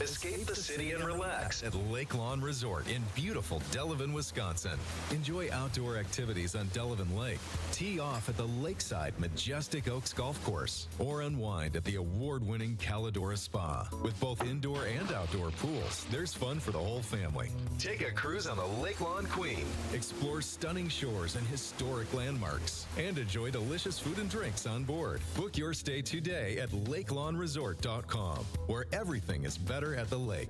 Escape the city and relax at Lake Lawn Resort in beautiful Delavan, Wisconsin. Enjoy outdoor activities on Delavan Lake. Tee off at the lakeside Majestic Oaks Golf Course or unwind at the award-winning Calidora Spa. With both indoor and outdoor pools, there's fun for the whole family. Take a cruise on the Lake Lawn Queen. Explore stunning shores and historic landmarks. And enjoy delicious food and drinks on board. Book your stay today at lakelawnresort.com, where everything is better at the lake.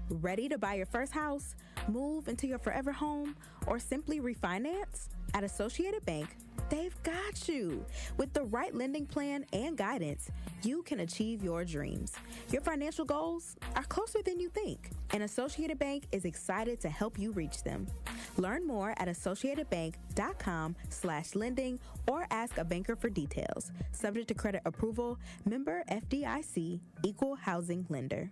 Ready to buy your first house, move into your forever home, or simply refinance? At Associated Bank, they've got you. With the right lending plan and guidance, you can achieve your dreams. Your financial goals are closer than you think, and Associated Bank is excited to help you reach them. Learn more at associatedbank.com/lending or ask a banker for details. Subject to credit approval, member FDIC, equal housing lender.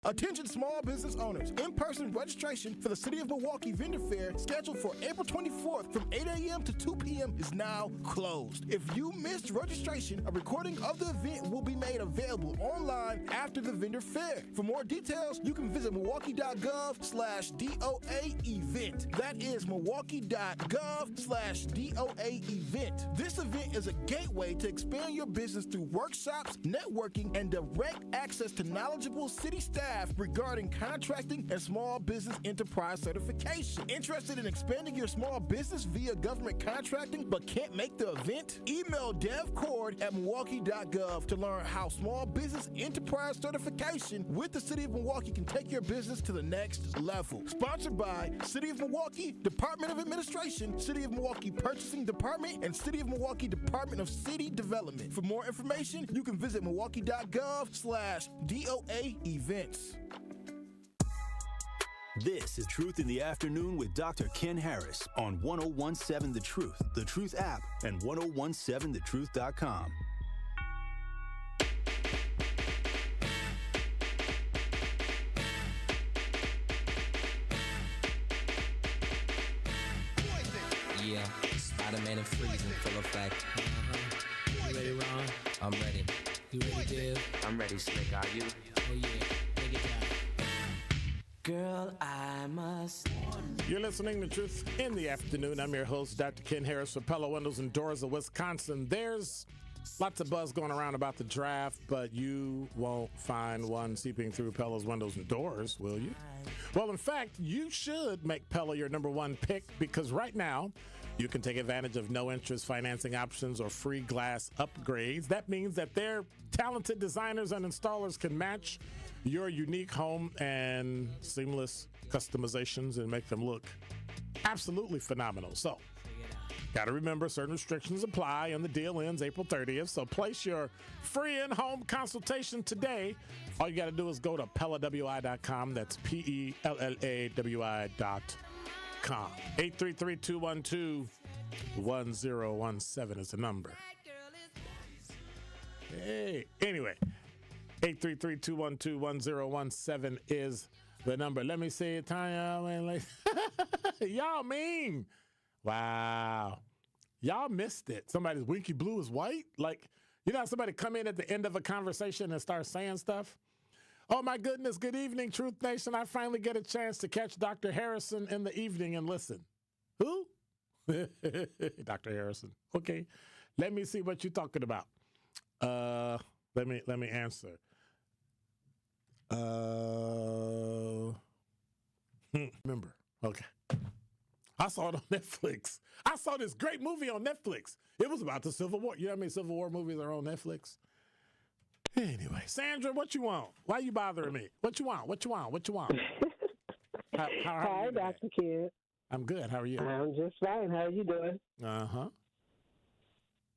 Attention small business owners. In-person registration for the City of Milwaukee Vendor Fair scheduled for April 24th from 8 a.m. to 2 p.m. is now closed. If you missed registration, a recording of the event will be made available online after the vendor fair. For more details, you can visit milwaukee.gov/DOA event. That is milwaukee.gov/DOA event. This event is a gateway to expand your business through workshops, networking, and direct access to knowledgeable city staff draft regarding contracting and small business enterprise certification. Interested in expanding your small business via government contracting but can't make the event? Email devcord@milwaukee.gov to learn how small business enterprise certification with the City of Milwaukee can take your business to the next level. Sponsored by City of Milwaukee Department of Administration, City of Milwaukee Purchasing Department, and City of Milwaukee Department of City Development. For more information, you can visit milwaukee.gov/DOA events. This is Truth in the Afternoon with Dr. Ken Harris on 1017 The Truth app, and 1017thetruth.com. Yeah, Spider-Man and freezing full effect. You ready, Ron? I'm ready. You ready, Dave? I'm ready, Slick. Are you? Oh yeah, take it down. Girl, I must. You're listening to Truth in the Afternoon. I'm your host, Dr. Ken Harris for Pella Windows and Doors of Wisconsin. There's lots of buzz going around about the draft, but you won't find one seeping through Pella's windows and doors, will you? Well, in fact, you should make Pella your number one pick, because right now you can take advantage of no-interest financing options or free glass upgrades. That means that their talented designers and installers can match your unique home and seamless customizations and make them look absolutely phenomenal. So, got to remember, certain restrictions apply, and the deal ends April 30th. So place your free in-home consultation today. All you got to do is go to PellaWI.com. That's PellaWI.com. 833-212-1017 is the number. Hey, anyway, 833-212-1017 is the number. Let me see it, Tanya. Y'all mean. Wow. Y'all missed it. Somebody's winky blue is white. Like, you know how somebody come in at the end of a conversation and start saying stuff? Oh, my goodness. Good evening, Truth Nation. I finally get a chance to catch Dr. Harrison in the evening and listen. Who? Dr. Harrison. Okay. Let me see what you're talking about. Let me answer. Remember. Okay. I saw it on Netflix. I saw this great movie on Netflix. It was about the Civil War. You know how many Civil War movies are on Netflix? Anyway, Sandra, what you want? Why are you bothering me? What you want? What you want? What you want? How Hi, Dr. Ken. I'm good. How are you? I'm just fine. How are you doing? Uh-huh.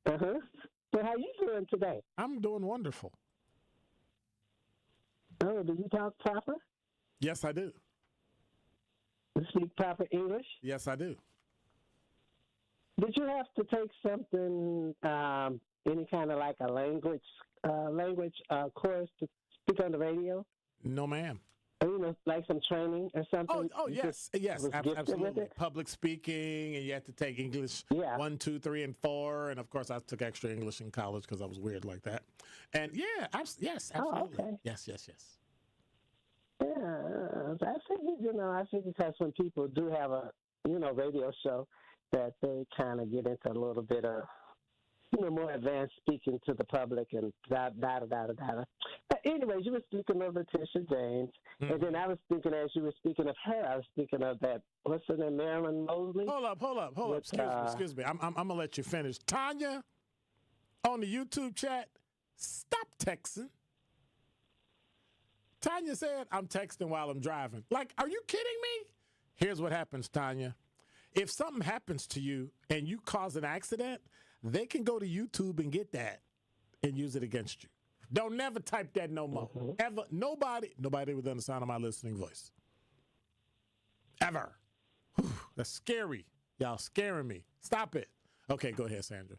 Uh-huh. So how you doing today? I'm doing wonderful. Oh, do you talk proper? Yes, I do. You speak proper English? Yes, I do. Did you have to take something, any kind of like a language course to speak on the radio? No, ma'am. Or, you know, like some training or something? Oh, yes, absolutely. Public speaking, and you had to take English 1, 2, 3, and 4, and of course I took extra English in college because I was weird like that. And yes, absolutely. Oh, okay. Yes. Yeah, I think because when people do have a, radio show, that they kind of get into a little bit of, more advanced speaking to the public and da-da-da-da-da. Anyways, you were speaking of Letitia James, and then I was thinking, as you were speaking of her, I was thinking of that, what's her name, Marilyn Mosley? Hold up. Excuse me. I'm going to let you finish. Tanya, on the YouTube chat, stop texting. Tanya said, I'm texting while I'm driving. Like, are you kidding me? Here's what happens, Tanya. If something happens to you and you cause an accident, they can go to YouTube and get that and use it against you. Don't never type that no more. Ever. Nobody within the sound of my listening voice. Ever. Whew, that's scary. Y'all scaring me. Stop it. Okay, go ahead, Sandra.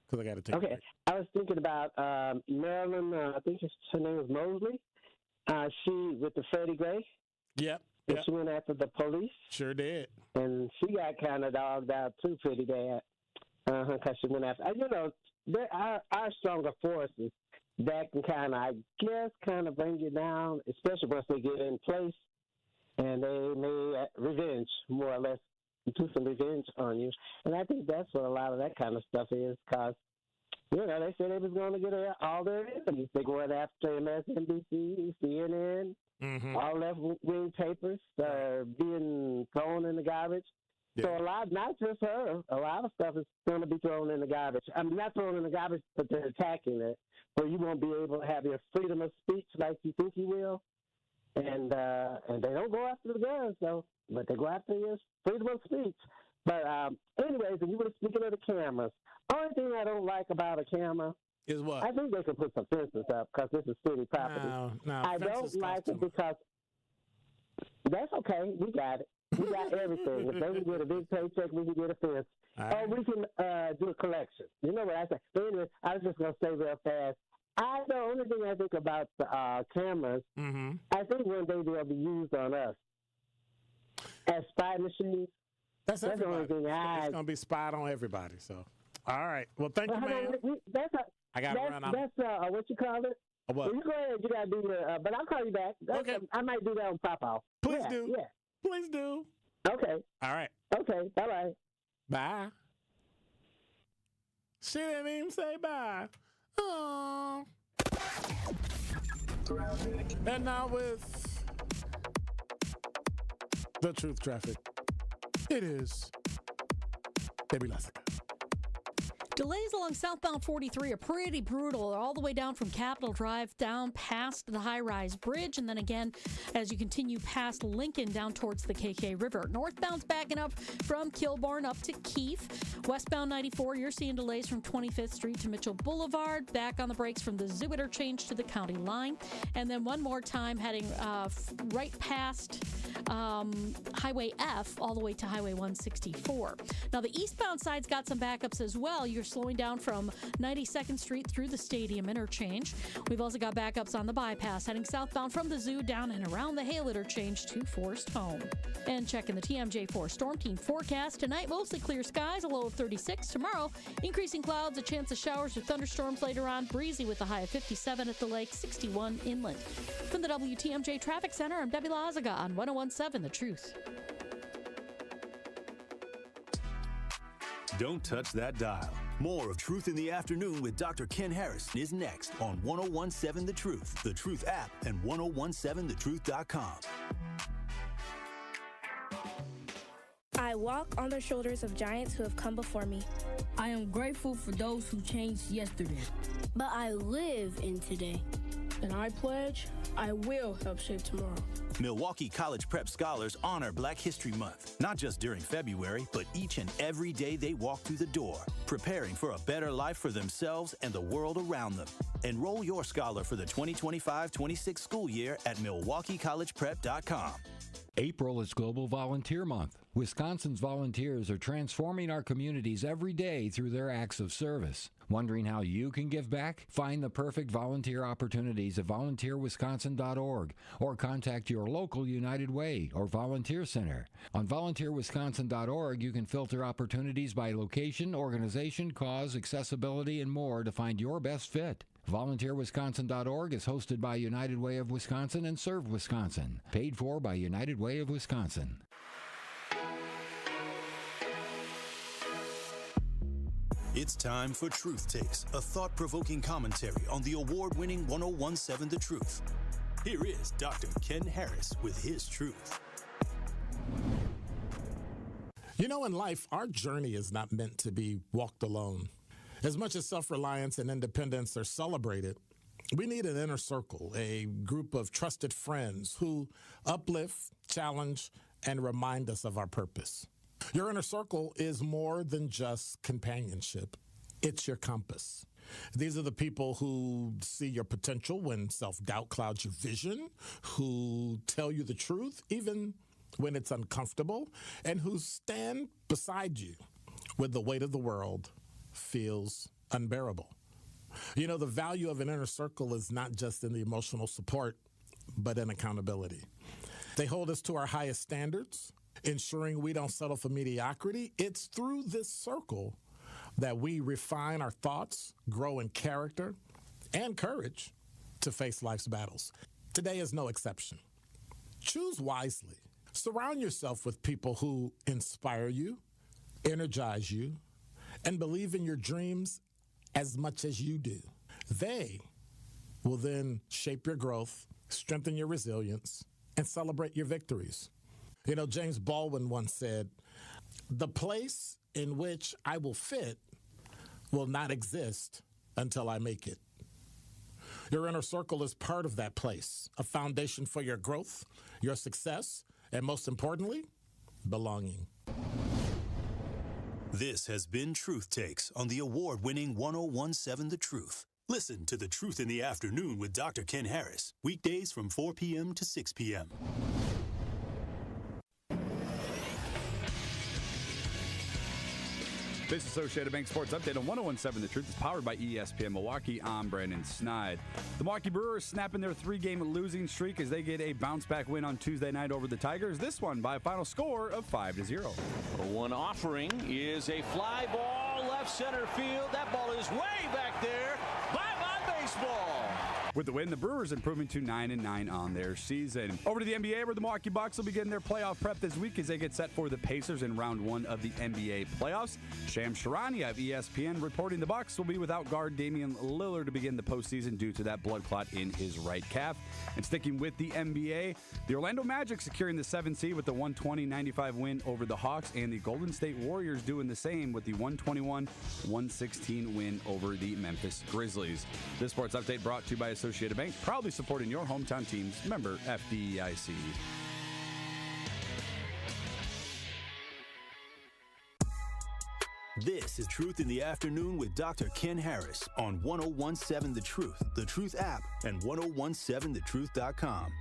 Because I got to take a break. I was thinking about Marilyn, I think her name was Mosley. She, with the Freddie Gray. Yep. She went after the police. Sure did. And she got kind of dogged out, too, pretty bad. Because she went after. There are stronger forces that can kind of bring you down, especially once they get in place. And they may revenge, more or less, do some revenge on you. And I think that's what a lot of that kind of stuff is, because, they said they was going to get all their enemies. They went after MSNBC, CNN, All left-wing papers are being thrown in the garbage. Yeah. So a lot, not just her, a lot of stuff is going to be thrown in the garbage. I mean, not thrown in the garbage, but they're attacking it. So you won't be able to have your freedom of speech like you think you will. And they don't go after the guns, though, but they go after your freedom of speech. But anyways, and you were speaking of the cameras. Only thing I don't like about a camera is what? I think they could put some fences up because this is city property. No, I don't like it because that's okay. We got it. We got everything. If they can get a big paycheck, we can get a fence. Right. Or we can do a collection. You know what I say? But anyway, I was just going to say real fast. The only thing I think about the cameras, I think one day they'll be used on us as spy machines. That's the only thing it's going to be spied on everybody. So, all right. Well, thank you, man. I got to run out. That's what you call it? What? Well, you go ahead. You got to do your, but I'll call you back. Okay. I might do that on Pop-Off. Please do. Yeah. Please do. Okay. All right. Okay. Bye-bye. Bye. She didn't even say bye. Aww. And now with the truth traffic, it is Baby Lessica. Delays along southbound 43 are pretty brutal, all the way down from Capitol Drive down past the high-rise bridge, and then again as you continue past Lincoln down towards the KK River. Northbound's backing up from Kilbourne up to Keith. Westbound 94, you're seeing delays from 25th Street to Mitchell Boulevard, back on the brakes from the Zoo interchange to the county line, and then one more time heading right past Highway F all the way to Highway 164. Now the eastbound side's got some backups as well. You're slowing down from 92nd Street through the Stadium interchange. We've also got backups on the bypass heading southbound from the Zoo down and around the Hale interchange to Forest Home. And checking the TMJ4 Storm Team forecast. Tonight, mostly clear skies, a low of 36. Tomorrow, increasing clouds, a chance of showers or thunderstorms later on. Breezy with a high of 57 at the lake, 61 inland. From the WTMJ Traffic Center, I'm Debbie Lazaga on 101.7 The Truth. Don't touch that dial. More of Truth in the Afternoon with Dr. Ken Harris is next on 101.7 The Truth, The Truth app, and 1017thetruth.com. I walk on the shoulders of giants who have come before me. I am grateful for those who changed yesterday. But I live in today. And I pledge I will help shape tomorrow. Milwaukee College Prep Scholars honor Black History Month, not just during February, but each and every day they walk through the door, preparing for a better life for themselves and the world around them. Enroll your scholar for the 2025-26 school year at MilwaukeeCollegePrep.com. April is Global Volunteer Month. Wisconsin's volunteers are transforming our communities every day through their acts of service. Wondering how you can give back? Find the perfect volunteer opportunities at volunteerwisconsin.org or contact your local United Way or volunteer center. On volunteerwisconsin.org, you can filter opportunities by location, organization, cause, accessibility, and more to find your best fit. VolunteerWisconsin.org is hosted by United Way of Wisconsin and Serve Wisconsin. Paid for by United Way of Wisconsin. It's time for Truth Takes, a thought-provoking commentary on the award-winning 1017 The Truth. Here is Dr. Ken Harris with his truth. You know, in life, our journey is not meant to be walked alone. As much as self-reliance and independence are celebrated, we need an inner circle, a group of trusted friends who uplift, challenge, and remind us of our purpose. Your inner circle is more than just companionship. It's your compass. These are the people who see your potential when self-doubt clouds your vision, who tell you the truth even when it's uncomfortable, and who stand beside you when the weight of the world feels unbearable. You know, the value of an inner circle is not just in the emotional support, but in accountability. They hold us to our highest standards, ensuring we don't settle for mediocrity. It's through this circle that we refine our thoughts, grow in character and courage to face life's battles. Today is no exception. Choose wisely. Surround yourself with people who inspire you, energize you, and believe in your dreams as much as you do. They will then shape your growth strengthen your resilience, and celebrate your victories. You know, James Baldwin once said, "The place in which I will fit will not exist until I make it." Your inner circle is part of that place, a foundation for your growth, your success, and most importantly, belonging. This has been Truth Takes on the award-winning 1017 The Truth. Listen to The Truth in the Afternoon with Dr. Ken Harris, weekdays from 4 p.m. to 6 p.m. This Associated Bank Sports Update on 1017 The Truth is powered by ESPN Milwaukee. I'm Brandon Snide. The Milwaukee Brewers snapping their 3-game losing streak as they get a bounce-back win on Tuesday night over the Tigers. This one by a final score of 5-0. One offering is a fly ball left center field. That ball is way back there. Bye-bye baseball. With the win, the Brewers improving to 9-9 on their season. Over to the NBA, where the Milwaukee Bucks will begin their playoff prep this week as they get set for the Pacers in round 1 of the NBA playoffs. Shams Charania of ESPN reporting the Bucks will be without guard Damian Lillard to begin the postseason due to that blood clot in his right calf. And sticking with the NBA, the Orlando Magic securing the 7th seed with the 120-95 win over the Hawks, and the Golden State Warriors doing the same with the 121-116 win over the Memphis Grizzlies. This sports update brought to you by Associated Bank, proudly supporting your hometown teams. Member FDIC. This is Truth in the Afternoon with Dr. Ken Harris on 1017 The Truth app, and 1017thetruth.com.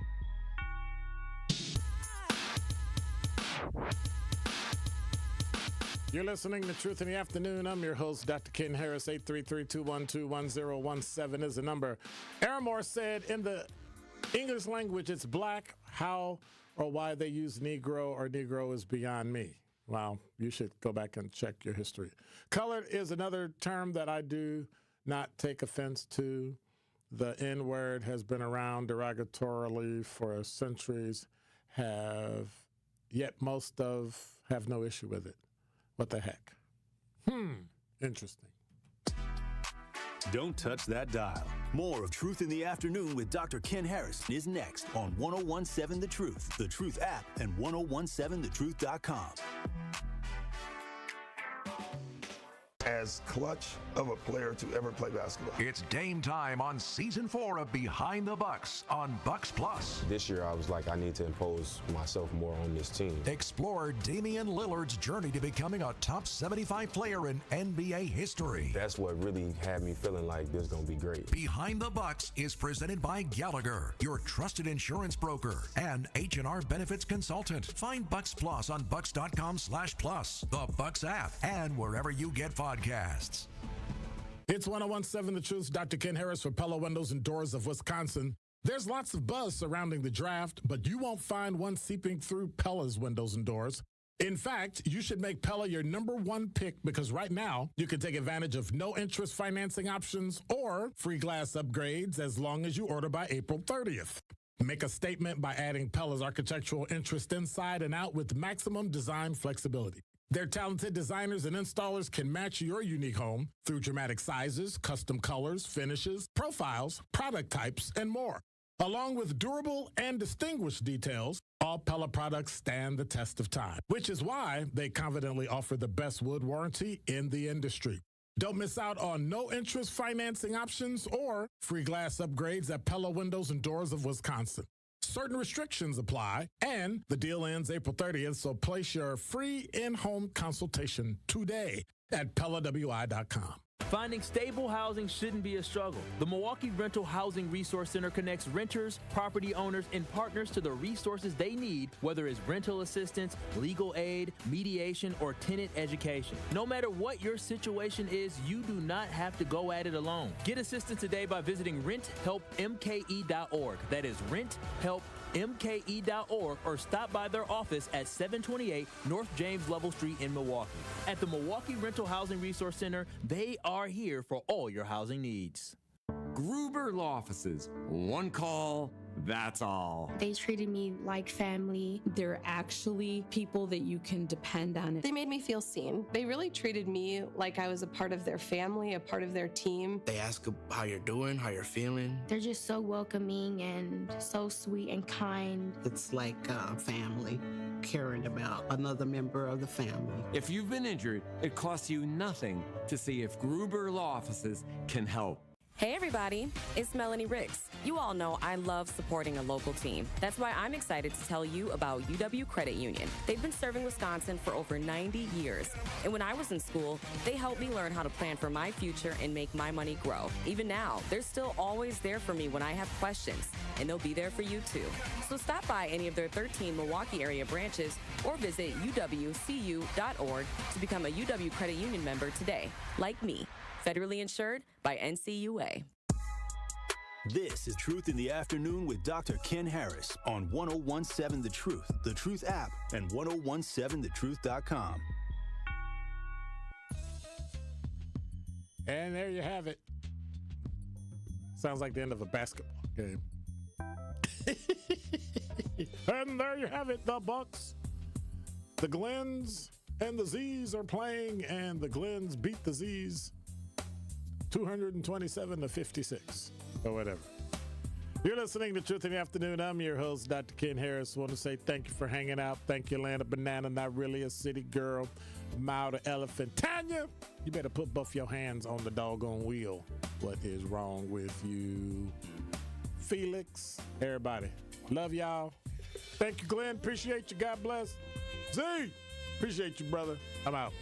You're listening to Truth in the Afternoon. I'm your host, Dr. Ken Harris. 833-212-1017 is the number. Aramore said in the English language, it's black. How or why they use Negro or Negro is beyond me. Wow, you should go back and check your history. Colored is another term that I do not take offense to. The N-word has been around derogatorily for centuries, yet most have no issue with it. What the heck? Interesting. Don't touch that dial. More of Truth in the Afternoon with Dr. Ken Harris is next on 1017 The Truth app, and 1017thetruth.com. As clutch of a player to ever play basketball. It's game time on Season 4 of Behind the Bucks on Bucks Plus. This year, I was like, I need to impose myself more on this team. Explore Damian Lillard's journey to becoming a top 75 player in NBA history. That's what really had me feeling like this is going to be great. Behind the Bucks is presented by Gallagher, your trusted insurance broker, and H&R Benefits Consultant. Find Bucks Plus on bucks.com/plus, the Bucks app, and wherever you get podcasts. It's 1017 The Truth. Dr. Ken Harris for Pella Windows and Doors of Wisconsin. There's lots of buzz surrounding the draft, but you won't find one seeping through Pella's windows and doors. In fact, you should make Pella your #1 pick, because right now you can take advantage of no interest financing options or free glass upgrades as long as you order by April 30th. Make a statement by adding Pella's architectural interest inside and out with maximum design flexibility. Their talented designers and installers can match your unique home through dramatic sizes, custom colors, finishes, profiles, product types, and more. Along with durable and distinguished details, all Pella products stand the test of time, which is why they confidently offer the best wood warranty in the industry. Don't miss out on no interest financing options or free glass upgrades at Pella Windows and Doors of Wisconsin. Certain restrictions apply, and the deal ends April 30th, so place your free in-home consultation today at PellaWI.com. Finding stable housing shouldn't be a struggle. The Milwaukee Rental Housing Resource Center connects renters, property owners, and partners to the resources they need, whether it's rental assistance, legal aid, mediation, or tenant education. No matter what your situation is, you do not have to go at it alone. Get assistance today by visiting renthelpmke.org. That is renthelpmke.org, or stop by their office at 728 North James Lovell Street in Milwaukee. At the Milwaukee Rental Housing Resource Center, they are here for all your housing needs. Gruber Law Offices. One call, That's all. They treated me like family. They're actually people that you can depend on. They made me feel seen. They really treated me like I was a part of their family, a part of their team. They ask how you're doing, how you're feeling. They're just so welcoming and so sweet and kind. It's like family, caring about another member of the family. If you've been injured, it costs you nothing to see if Gruber Law Offices can help. Hey everybody, it's Melanie Ricks. You all know I love supporting a local team. That's why I'm excited to tell you about UW Credit Union. They've been serving Wisconsin for over 90 years. And when I was in school, they helped me learn how to plan for my future and make my money grow. Even now, they're still always there for me when I have questions, and they'll be there for you too. So stop by any of their 13 Milwaukee area branches or visit uwcu.org to become a UW Credit Union member today, like me. Federally insured by NCUA. This is Truth in the Afternoon with Dr. Ken Harris on 1017 The Truth app, and 1017thetruth.com. And there you have it. Sounds like the end of a basketball game. And there you have it, the Bucks. The Glens and the Z's are playing, and the Glens beat the Z's 227-56, or whatever. You're listening to Truth in the Afternoon. I'm your host, Dr. Ken Harris. Want to say thank you for hanging out. Thank you, Atlanta Banana, not really a city girl. Mile to Elephant. Tanya, you better put both your hands on the doggone wheel. What is wrong with you? Felix, everybody. Love y'all. Thank you, Glenn. Appreciate you. God bless. Z, appreciate you, brother. I'm out.